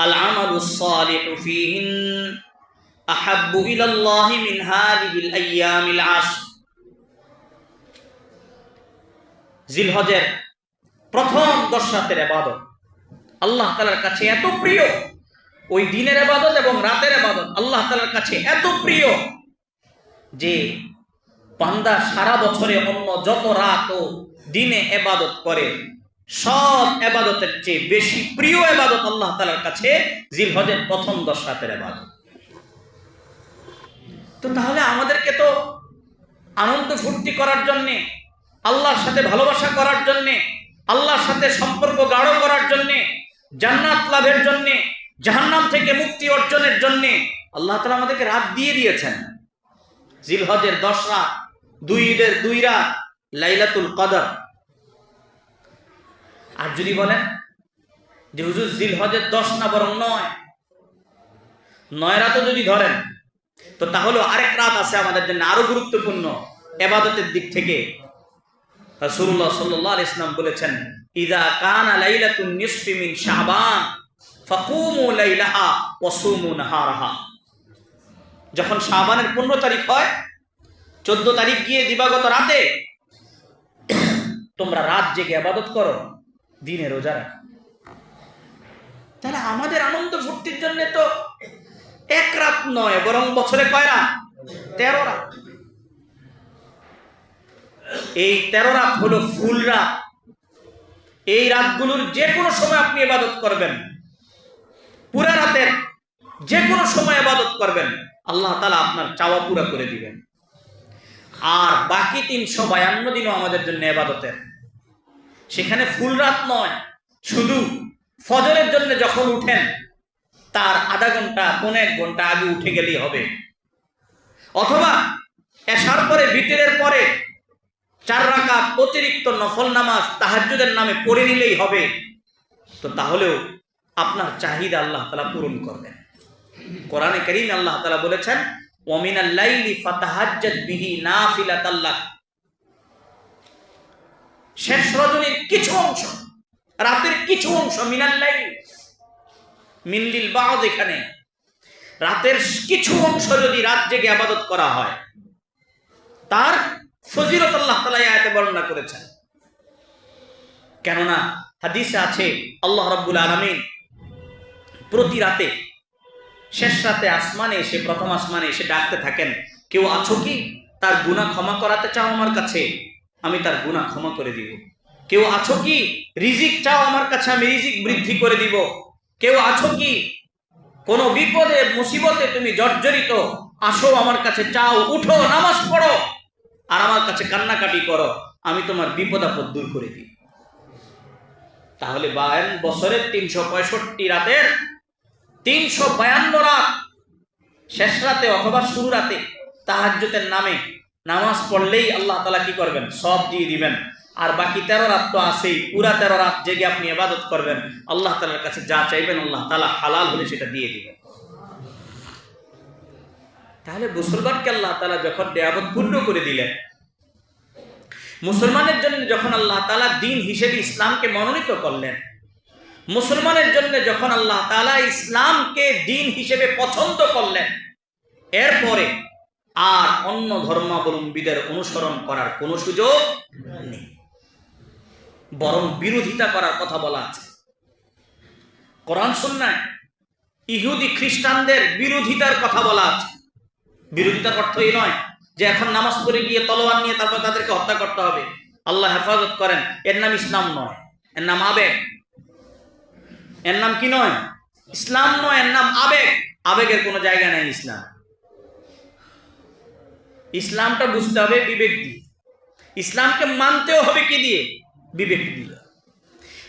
Speaker 1: আল আমালুস সালিহু ফীহিন আহাব্বু ইলাল্লাহি মিন হাযিহিল আইয়ামিল 10। জিলহজের প্রথম 10 রাতের ইবাদত আল্লাহ তাআলার কাছে এত প্রিয়, ওই দিনের ইবাদত এবং রাতের ইবাদত আল্লাহ তাআলার কাছে এত প্রিয় যে বান্দা সারা বছরে অন্য যত রাত ও দিনে ইবাদত করে সব ইবাদতের চেয়ে বেশি প্রিয় ইবাদত আল্লাহ তাআলার কাছে জিলহজের প্রথম 10 রাতের ইবাদত। তো তাহলে আমাদেরকে তো আনন্দ ফুর্তি করার জন্য, আল্লাহর সাথে ভালোবাসা করার জন্য, আল্লাহর সাথে সম্পর্ক গাঢ় করার জন্য, জান্নাত লাভের জন্য, জাহান্নাম থেকে মুক্তি অর্জনের জন্য আল্লাহ তাআলা আমাদেরকে রাত দিয়ে দিয়েছেন। জিলহজের 10 রাত, 2 ঈদের 2 রাত, লাইলাতুল কদর। আর যদি বলেন যে হুজুর জিলহজের 10 না বরং 9 রাতও যদি ধরেন, তো তাহলে আরেক রাত আছে আমাদের জন্য আরো গুরুত্বপূর্ণ ইবাদতের দিক থেকে। রাসূলুল্লাহ সাল্লাল্লাহু আলাইহি ওয়াসাল্লাম বলেছেন, ইযা কানা লাইলাতুন নিসফি মিন শাবান ফাকুমু লাইলাহা ওয়া সুমু নাহারাহা। যখন শাবানের 15 তারিখ হয়, 14 তারিখ গিয়ে দিবাগত রাতে তোমরা রাত জেগে ইবাদত করো, দিনে রোজা রাখো। তাহলে আমাদের আনন্দ ফুর্তির জন্য তো এক রাত নয়, বরং বছরে কয় রাত? 13 রাত। এই 13 রাত হলো ফুল রাত। এই রাতগুলোর যে কোনো সময় আপনি ইবাদত করবেন, পুরা রাতের যে কোনো সময় ইবাদত করবেন, আল্লাহ তাআলা আপনার চাওয়া পুরা করে দিবেন। আর বাকি 352 দিনও আমাদের জন্য ইবাদতের। সেখানে ফুল রাত নয়, শুধু ফজরের জন্য যখন উঠেন তার আধা ঘন্টা 1 ঘন্টা আগে উঠে গেলেই হবে, অথবা এশার পরে বিতরের পরে 4 রাকাত অতিরিক্ত নফল নামাজ তাহাজ্জুদের নামে পড়ে নিলেই হবে। তো তাহলেও আপনার চাহিদা আল্লাহ তাআলা পূরণ করবেন। কোরআনে কারীমে আল্লাহ তাআলা বলেছেন, ওয়া মিনাল লাইলি ফাতাহাজ্জাদ বিহি নাফিলাতাল লাক। শেষ রজনীর কিছু অংশ, রাতের কিছু অংশ, মিনাল লাইল, মিনলিল বাদ, এখানে রাতের কিছু অংশ যদি রাত জেগে ইবাদত করা হয়, তার ফজিলত আল্লাহ তাআলা আয়াতে বর্ণনা করেছেন। কেননা হাদিসে আছে আল্লাহ রাব্বুল আলামিন প্রতি রাতে শেষ রাতে আসমানে এসে, প্রথম আসমানে এসে ডাকতে থাকেন, কেউ আছো কি তার গুনাহ ক্ষমা করাতে চাও আমার কাছে, আমি তার গুনাহ ক্ষমা করে দিব। কেউ আছো কি রিজিক চাও আমার কাছে, আমি রিজিক বৃদ্ধি করে দিব। কেউ আছো কি কোনো বিপদে মুসিবতে তুমি জর্জরিত, আসো আমার কাছে, চাও, উঠো, নামাজ পড়ো আর আমার কাছে কান্নাকাটি করো, আমি তোমার বিপদ আপদ দূর করে দিই। তাহলে বছরের 365 রাতের 352 রাত শেষ রাতে অথবা শুরু রাতে তাহাজ্জুদের নামে নামাজ পড়লেই আল্লাহ তাআলা কি করবেন? সব দিয়ে দিবেন। আর বাকি 13 রাত তো আছেই, পুরা 13 রাত জেগে আপনি ইবাদত করবেন, আল্লাহ তাআলার কাছে যা চাইবেন আল্লাহ তাআলা হালাল হলে সেটা দিয়ে দিবেন। তাহলে মুসলমানকে আল্লাহ তাআলা যখন নিয়ামত পূর্ণ করে দিলেন, মুসলমানের জন্য যখন আল্লাহ তাআলা দিন হিসেবে ইসলামকে মনোনীত করলেন, মুসলমানের জন্য যখন আল্লাহ তাআলা ইসলামকে দিন হিসেবে পছন্দ করলেন, এরপরে আর অন্য ধর্মাবলম্বীদের অনুসরণ করার কোনো সুযোগ নেই, বরং বিরোধিতা করার কথা বলা আছে। কোরআন সুন্নাহয় ইহুদি খ্রিস্টানদের বিরোধিতার কথা বলা আছে। বিরোধিতার অর্থ এই নয় যে এখন নামাজ পড়ে গিয়ে তলোয়ার নিয়ে তারপর তাদেরকে হত্যা করতে হবে। আল্লাহ হেফাজত করেন, এর নাম ইসলাম নয়, এর নাম আবেগ। এর নাম কি নয়? ইসলাম নয়, এর নাম আবেগ। আবেগের কোনো জায়গা নেই ইসলাম। ইসলামটা বুঝতে হবে বিবেক দিয়ে, ইসলামকে মানতেও হবে কি দিয়ে? বিবেক দিয়ে।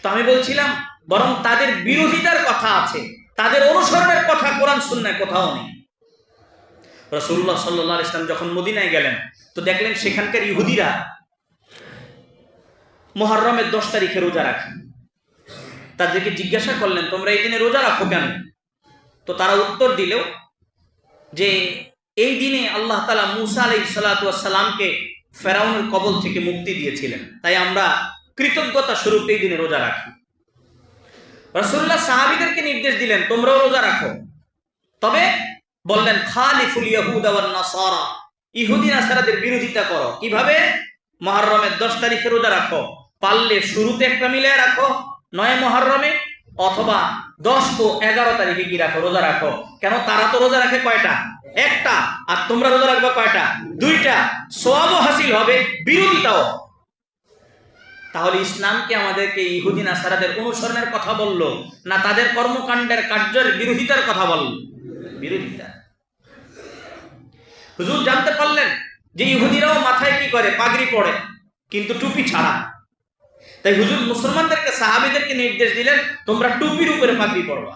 Speaker 1: তো আমি বলছিলাম বরং তাদের বিরোধিতার কথা আছে, তাদের অনুসরণের কথা কোরআন সুন্নাহয় কোথাও নেই। রাসূলুল্লাহ সাল্লাল্লাহু আলাইহি ওয়াসাল্লাম যখন মদিনায় গেলেন, তো দেখলেন সেখানকার ইহুদিরা মুহররমের 10 তারিখে রোজা রাখে। তাদেরকে জিজ্ঞাসা করলেন, তোমরা এই দিনে রোজা রাখো কেন? তো তারা উত্তর দিল যে এই দিনে আল্লাহ তাআলা মূসা আলাইহিস সালাতু ওয়াস সালামকে ফেরাউনের কবল থেকে মুক্তি দিয়েছিলেন, তাই আমরা কৃতজ্ঞতা স্বরূপ এই দিনে রোজা রাখি। রাসূলুল্লাহ সাহাবীদেরকে নির্দেশ দিলেন, তোমরাও রোজা রাখো, তবে বললেন খালিফুল ইয়াহুদা ওয়ান নাসারা, ইহুদি নাসারাদের বিরোধিতা করো। কিভাবে? মুহররমের 10 তারিখে রোজা রাখো, পারলে শুরুতে একটা মিলিয়ে রাখো 9 মুহররমে, অথবা 10 ও 11 তারিখে কি রাখো, রোজা রাখো। কেন? তারা তো রোজা রাখে কয়টা? একটা। আর তোমরা রোজা রাখবে কয়টা? দুইটা। সওয়াবও হাসিল হবে, বিরোধিতাও। তাহলে ইসলাম কি আমাদেরকে ইহুদি নাসারাদের অনুসরণের কথা বললো, না তাদের কর্মকাণ্ডের কার্যের বিরোধিতার কথা বলল? বিরোধিতা। হুজুর জানতে পারলেন যে ইহুদিরাও মাথায় কি করে? পাগড়ি পড়ে, কিন্তু টুপি ছাড়া। তাই হুজুর মুসলমানদেরকে, সাহাবীদেরকে নির্দেশ দিলেন, তোমরা টুপির উপরে পাগড়ি পড়বা।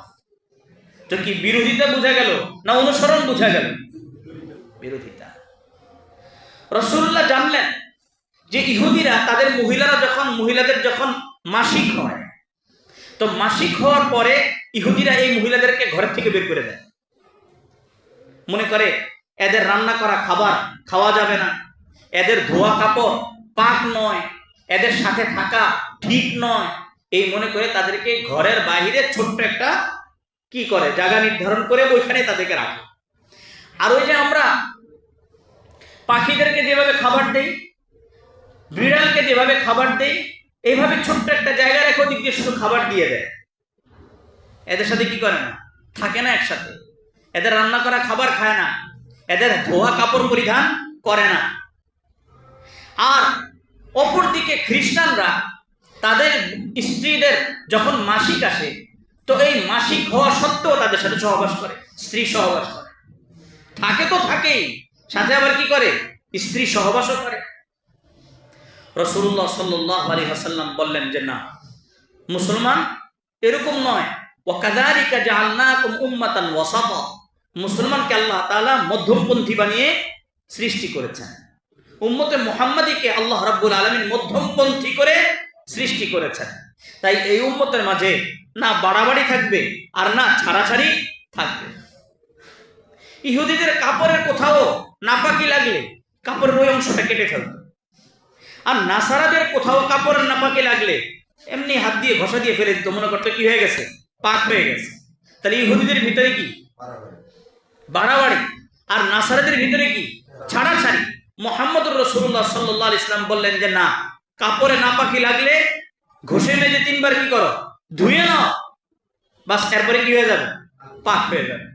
Speaker 1: তো কি বিরোধিতা বোঝা গেল না অনুসরণ বোঝা গেল? বিরোধিতা। রাসূলুল্লাহ জানলেন যে ইহুদিরা তাদের মহিলাদের যখন মাসিক হয়, তো মাসিক হওয়ার পরে ইহুদিরা এই মহিলাদেরকে ঘরের থেকে বের করে দেয়। মনে করে এদের রান্না করা খাবার খাওয়া যাবে না, এদের ধোয়া কাপড় পাক নয়, এদের সাথে থাকা ঠিক নয়, এই মনে করে তাদেরকে ঘরের বাইরে ছোট্ট একটা কি করে জায়গা নির্ধারণ করে ওইখানে তাদেরকে রাখে। আর ওই যে আমরা পাখিদেরকে যেভাবে খাবার দেই, বিড়ালকে যেভাবে খাবার দেই, এইভাবে ছোট্ট একটা জায়গা রেখে ওদিক দিয়ে শুধু খাবার দিয়ে দেয়। এদের সাথে কি করে না? থাকে না একসাথে। এদের রান্না করা খাবার খায় না, এদের ধোয়া কাপড় পরিধান করে না। আর অপরদিকে খ্রিস্টানরা তাদের স্ত্রীদের যখন মাসিক আসে, তো এই মাসিক হওয়া সত্ত্বেও তাদের সাথে সহবাস করে, স্ত্রী সহবাস করে। থাকে তো থাকেই, সাথে আবার কি করে? স্ত্রী সহবাসও করে। রাসূলুল্লাহ সাল্লাল্লাহু আলাইহি ওয়াসাল্লাম বললেন যে না, মুসলমান এরকম নয়। ওয়াকাযালিকা জাআলনাকুম উম্মাতান ওয়াসাতা, মুসলমানকে আল্লাহ তাআলা মধ্যমপন্থী বানিয়ে সৃষ্টি করেছেন। উম্মতে মুহাম্মাদীকে আল্লাহ রাব্বুল আলামিন মধ্যমপন্থী করে সৃষ্টি করেছেন। তাই এই উম্মতের মাঝে না বাড়াবাড়ি থাকবে আর না ছাড়াছাড়ি থাকবে। ইহুদিদের কাপড়ের কোথাও নাপাকি লাগলে কাপড়ের ওই অংশটা কেটে ফেলত, আর নাসারাদের কোথাও কাপড়ের নাপাকি লাগলে এমনি হাত দিয়ে ঘষা দিয়ে ফেলে দিত, মনে করতে কি হয়ে গেছে? পাক হয়ে গেছে। তাহলে ইহুদিদের ভিতরে কি বাড়াবাড়ি, আর নাসারাদের ভিতরে কি ছাড়াছাড়ি। মুহাম্মদুর রাসূলুল্লাহ সাল্লাল্লাহু আলাইহি ওয়াসাল্লাম বললেন যে না, কাপড়ে নাপাকি লাগলে ঘষে মেজে 3 বার কি করো? ধুয়ে নাও, বাস। এরপরে কি হয়ে যাবে? পাক হয়ে যাবে।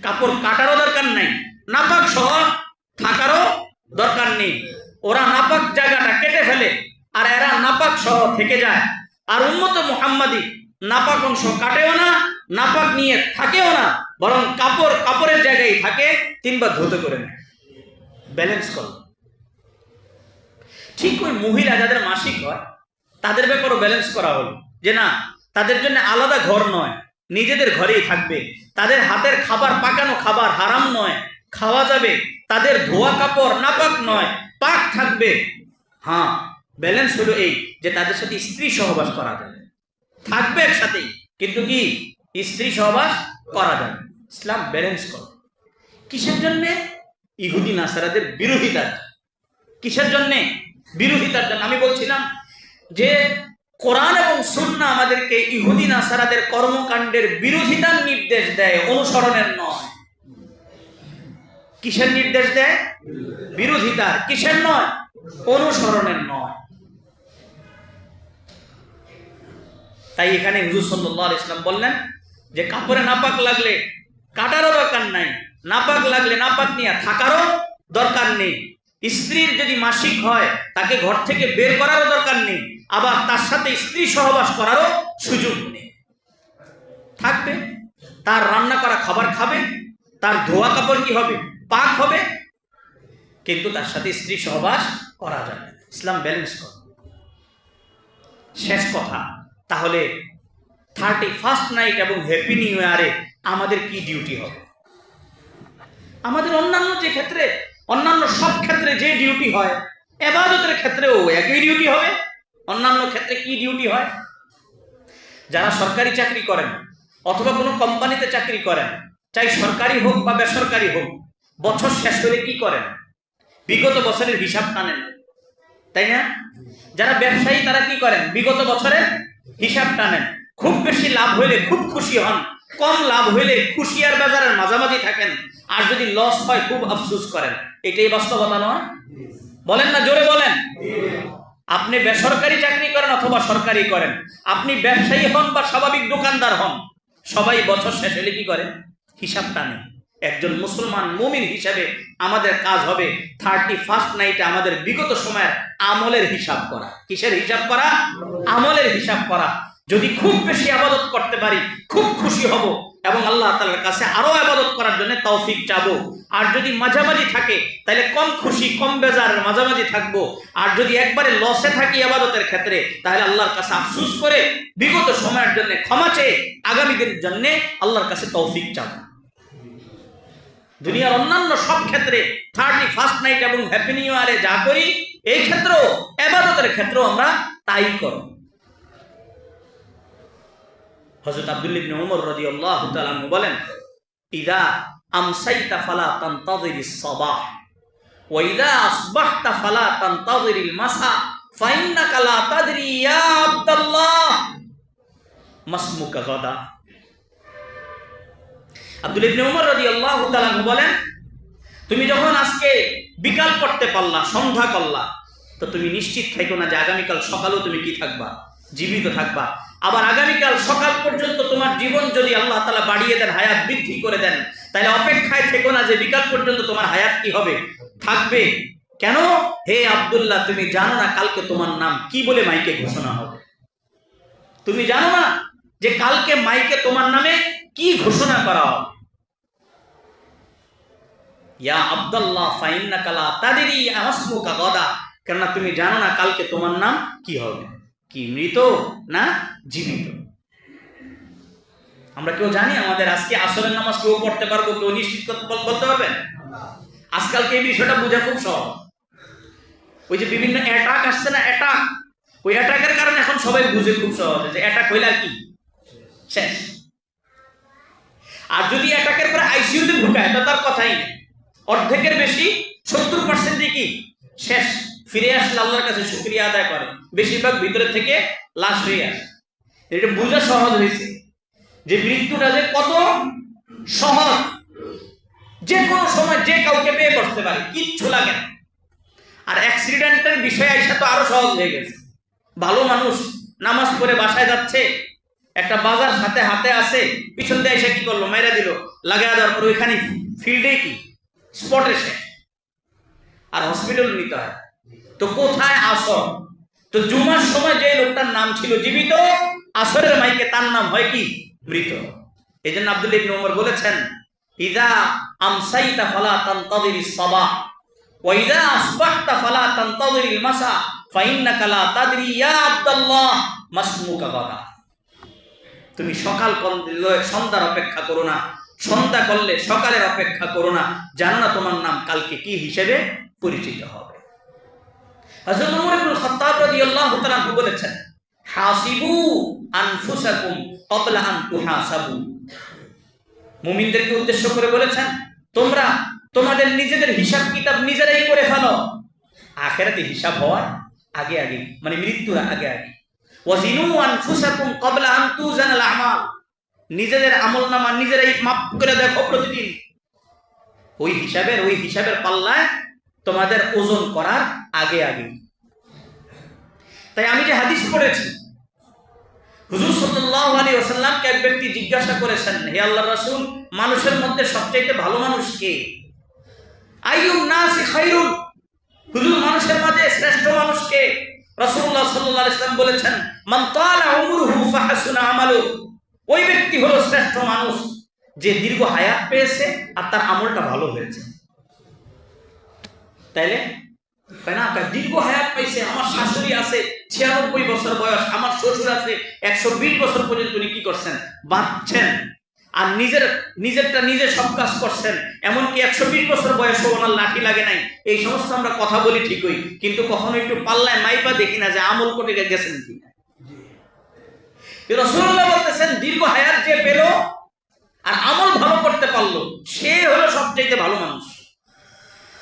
Speaker 1: কাপড় কাটারও দরকার নাই, নাপাক সহ থাকারও দরকার নেই। ওরা নাপাক জায়গাটা কেটে ফেলে আর এরা নাপাক সহ থেকে যায়। আর উম্মতে মুহাম্মাদী নাপাক অংশ কাটেও না, নাপাক নিয়ে থাকেও না, বরং কাপড়ের জায়গায় থাকে, 3 বার ধুতে করে নেয়। ব্যালেন্স করো। ঠিক ওই মহিলা যাদের মাসিক হয় তাদের ব্যাপারও ব্যালেন্স করা হলো যে না, তাদের জন্য আলাদা ঘর নয়, নিজেদের ঘরেই থাকবে। তাদের হাতের খাবার পাকানো খাবার হারাম নয়, খাওয়া যাবে। তাদের ধোয়া কাপড় নাপাক নয়, পাক থাকবে। হ্যাঁ, ব্যালেন্স হলো এই যে তাদের সাথে স্ত্রী সহবাস করা যাবে, থাকবে একসাথেই, কিন্তু কি স্ত্রী সহবাস করা যাবে। ইসলাম ব্যালেন্স করে। কিসের জন্য? ইহুদি নাসারাদের বিরোধিতার। কিসের জন্য? বিরোধিতার জন্য। আমি বলছিলাম যে কোরআন এবং সুন্নাহ আমাদেরকে ইহুদি নাসারাদের কর্মকাণ্ডের বিরোধিতার নির্দেশ দেয়, অনুসরণের নয়। কিসের নির্দেশ দেয়? বিরোধিতার। কিসের নয়? অনুসরণের নয়। তাই এখানে হুজুর সাল্লাল্লাহু আলাইহি ওয়াসাল্লাম বললেন যে কাপড়ে নাপাক লাগলে কাটারও দরকার নাই, নাপাক লাগলে নাপাক নিয়ে থাকারও দরকার নেই। স্ত্রীর যদি মাসিক হয় তাকে ঘর থেকে বের করারও দরকার নেই, আবার তার সাথে স্ত্রী সহবাস করারও সুযোগ নেই। থাকবে, তার রান্না করা খাবার খাবে, তার ধোয়া কাপড় কি হবে? পাক হবে, কিন্তু তার সাথে স্ত্রী সহবাস করা যাবে। ইসলাম ব্যালেন্স করে। শেষ কথা, তাহলে 31st নাইট এবং হ্যাপি নিউ ইয়ারে আমাদের কি ডিউটি হবে? আমাদের অন্যান্য সব ক্ষেত্রে যে ডিউটি হয়, ইবাদতের ক্ষেত্রেও একই ডিউটি হবে। অন্যান্য ক্ষেত্রে কি ডিউটি হয়? যারা সরকারি চাকরি করেন অথবা কোনো কোম্পানিতে চাকরি করেন, চাই সরকারি হোক বা বেসরকারি হোক, বছর শেষ হলে কি করেন? বিগত বছরের হিসাব টানেন, তাই না? যারা ব্যবসায়ী তারা কি করেন? বিগত বছরের হিসাব টানেন। খুব বেশি লাভ হইলে খুব খুশি হন, কম লাভ হইলে খুশি আর বাজারের মাঝামাঝি থাকেন, আর যদি লস হয় খুব আফসোস করেন। এটাই বাস্তবতা নয়? বলেন না, জোরে বলেন। আপনি বেসরকারি চাকরি করেন অথবা সরকারি করেন, আপনি ব্যবসায়ী হন বা স্বাভাবিক দোকানদার হন, সবাই বছর শেষ হলে কি করে? হিসাব টানে। একজন মুসলমান মুমিন হিসাবে আমাদের কাজ হবে 31st নাইটে আমাদের বিগত সময়ের আমলের হিসাব করা। কিসের হিসাব করা? আমলের হিসাব করা। যদি খুব বেশি ইবাদত করতে পারি খুব খুশি হব এবং আল্লাহ তাআলার কাছে আরো ইবাদত করার জন্য তৌফিক চাবো। আর যদি মাঝামাঝি থাকে তাহলে কম খুশি কম বেজারের মাঝামাঝি থাকবো। আর যদি একবারে লসে থাকি ইবাদতের ক্ষেত্রে তাহলে আল্লাহর কাছে আফসোস করে বিগত সময়ের জন্য ক্ষমা চেয়ে আগামী দিনের জন্য আল্লাহর কাছে তৌফিক চাবো। দুনিয়ার অন্যান্য সব ক্ষেত্রে 31st নাইট এবং হ্যাপি নিউ ইয়ারে যা করি, এই ক্ষেত্রেও ইবাদতের ক্ষেত্রেও আমরা তাই করব। হযরত আব্দুল্লাহ ইবনে ওমর রাদিয়াল্লাহু তাআলা আনহু বলেন, ইযা আমসাইতা ফালা তানতাযিরিস সাবাহ ওয়া ইযা আসবাহতা ফালা তানতাযিরিল মাসা ফাইন্নাকা লা তাদরি ইয়া আব্দুল্লাহ মাসমুকা গাদা। আব্দুল্লাহ ইবনে ওমর রাদিয়াল্লাহু তাআলা আনহু বলেন, তুমি যখন আজকে বিকাল করতে পারলা, সন্ধ্যা করলা, তো তুমি নিশ্চিত থেকো না যে আগামীকাল সকালেও তুমি কি থাকবা? জীবিত থাকবা। আবার আগামীকাল সকাল পর্যন্ত তোমার জীবন যদি আল্লাহ তাআলা বাড়িয়ে দেন, হায়াত বৃদ্ধি করে দেন, তাহলে অপেক্ষায় থেকো না যে বিকাল পর্যন্ত তোমার হায়াত কি হবে? থাকবে। কেন? হে আব্দুল্লাহ, তুমি জানো না কালকে তোমার নাম কি বলে মাইকে ঘোষণা হবে? তুমি জানো না যে কালকে মাইকে তোমার নামে কি ঘোষণা করা হবে? ইয়া আব্দুল্লাহ ফাইন্নাকা লা তাদরি আমাসমুকা গাদা, কেননা তুমি জানো না কালকে তোমার নাম কি হবে, কি মৃত না জীবিত। আমরা কেউ জানি আমাদের আজকে আসরের নামাজ কেউ পড়তে পারবো? কেউ নিশ্চিত বলতে পারবেন? আজকালকে এই বিষয়টা বোঝা খুব সহজ। ওই যে বিভিন্ন অ্যাটাক আসছে না, অ্যাটাক, ওই অ্যাটাকের কারণে এখন সবাই বুঝে খুব সহজে যে অ্যাটাক হইলে আর কি শেষ। আর যদি অ্যাটাকের পরে আইসিইউতে ঢুকায় তো তার কথাই নেই, অর্ধেকের বেশি 70% কি শেষ। ফিরে আসলে আল্লাহর কাছে শুকরিয়া আদায় করে, বেশিরভাগ ভিতরে থেকে লাশ হয়ে আসে। এটা বোঝা সহজ হয়েছে যে মৃত্যুটা যে কত সহজ, যে কোনো সময় যে কাউকে পেয়ে বসতে পারে, কিচ্ছু লাগে না। আর অ্যাক্সিডেন্টের বিষয় আইসা তো আরো সহজ হয়ে গেছে। ভালো মানুষ নামাজ পড়ে বাসায় যাচ্ছে, একটা বাজার সাথে হাতে আছে, পিছন দিয়ে এসে কি করলো? মেরে দিল, লাগাই দেওয়ার পর ওইখানে ফিল্ডে কি স্পটে শেষ। আর হসপিটাল নিতে হয়। তো কোথায় আসর? তো জুমার সময় যে লোকটার নাম ছিল জীবিত, আসরের মাইকে তার নাম হয় কি মৃত। এই জন্য আব্দুল্লাহ ইবনে ওমর বলেছেন, ইযা আমসাইতা ফালা তানতাযিরিস সাবাহ ওয়া ইযা আসবাহতা ফালা তানতাযিরিল মাসা ফাইন্নাকা লা তাদরি ইয়া আব্দুল্লাহ মাসমুকা গাদা। তুমি সকাল করলে সন্ধ্যার অপেক্ষা করো না, সন্ধ্যা করলে সকালের অপেক্ষা করো না, জানো না তোমার নাম কালকে কি হিসেবে পরিচিত হবে। হযরত ওমর ইবনে খাত্তাব রাদিয়াল্লাহু তাআলা আনহু বলেছেন, হাসিবু আনফুসাকুম ক্বাবলা আন তুহাসাবু। মুমিনদেরকে উদ্দেশ্য করে বলেছেন, তোমরা তোমাদের নিজেদের হিসাব কিতাব নিজেরাই করে ফেলো আখিরাতে হিসাব হওয়ার আগে আগে, মানে মৃত্যুর আগে আগে। ওয়াজিনু আনফুসাকুম ক্বাবলা আন তুজানাল আমাল, নিজেদের আমলনামা নিজেরাই মাপ করে দেখো প্রতিদিন। ওই হিসাবের পাল্লায় তোমাদের ওজন করার আগে আগে। তাই আমি যে হাদিস পড়েছি, হুজুর সাল্লাল্লাহু আলাইহি ওয়াসাল্লামকে এক ব্যক্তি জিজ্ঞাসা করেছেন, হে আল্লাহর রাসূল, মানুষের মধ্যে সবচেয়ে ভালো মানুষ কে? আইয়ুন নাসি খায়রুন, হুজুর মানুষের মাঝে শ্রেষ্ঠ মানুষ কে? রাসূলুল্লাহ সাল্লাল্লাহু আলাইহি ওয়াসাল্লাম বলেছেন, মান তালা উমরুহু ফাহাসুনা আমালু, ওই ব্যক্তি হলো শ্রেষ্ঠ মানুষ যে দীর্ঘ হায়াত পেয়েছে আর তার আমলটা ভালো হয়েছে। তাইলে না, দীর্ঘ হায়াত পাইছে, আমার শাশুড়ি আছে 96 বছর বয়স, আমার শ্বশুর আছে 120 বছর পর্যন্ত উনি কি করছেন? বাঁচছেন। আর নিজেরটা নিজে সব কাজ করছেন, এমনকি 120 বছর বয়সে ওনার লাঠি লাগে নাই। এই সমস্ত আমরা কথা বলি ঠিকই, কিন্তু কখনো একটু পাল্লায় মাইপা দেখি না যে আমল করে গেছেন কিনা। রাসূলুল্লাহ বলতেছেন, দীর্ঘ হায়াত যে পেল আর আমল ভালো করতে পারলো, সে হলো সবচেয়ে ভালো মানুষ।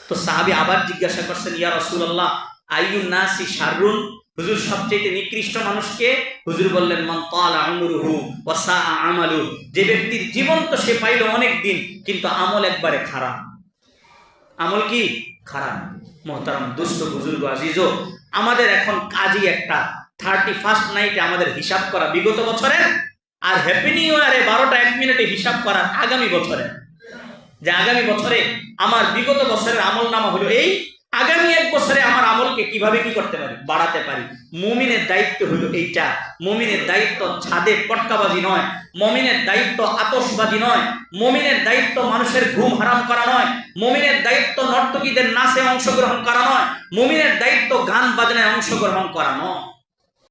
Speaker 1: তো সাহাবী আবার জিজ্ঞাসা করছেন, ইয়া রাসূলুল্লাহ আইয়ুন নাসি শাররুন, হুজুর সবচেয়ে নিকৃষ্ট মানুষকে? হুজুর বললেন, মান তালা উমরুহু ওয়া সাআ আমালু, যে ব্যক্তির জীবন তো সে পাইল অনেক দিন কিন্তু আমল একবারে খারাপ। আমল কি খারাপ। মুহতারাম দুস্থ বুজুর্গ আজিজো, আমাদের এখন কাজই একটা 31st নাইটে আমাদের হিসাব করা বিগত বছরের, আর হ্যাপি নিউ ইয়ারে 12টা 1 মিনিটে হিসাব করা আগামী বছরে, যে আগামী বছরে আমার বিগত বছরের আমল নামা হলো এই, আগামী 1 বছরে আমার আমলকে কিভাবে কি করতে পারি, বাড়াতে পারি। মুমিনের দায়িত্ব হলো এইটা। মুমিনের দায়িত্ব ছাদে পটকাবাজি নয়, মুমিনের দায়িত্ব আতশবাজি নয়, মুমিনের দায়িত্ব মানুষের ঘুম হারাম করা নয়, মুমিনের দায়িত্ব নর্তকীদের নাচে অংশগ্রহণ করা নয়, মুমিনের দায়িত্ব গান বাজনায় অংশগ্রহণ করা নয়।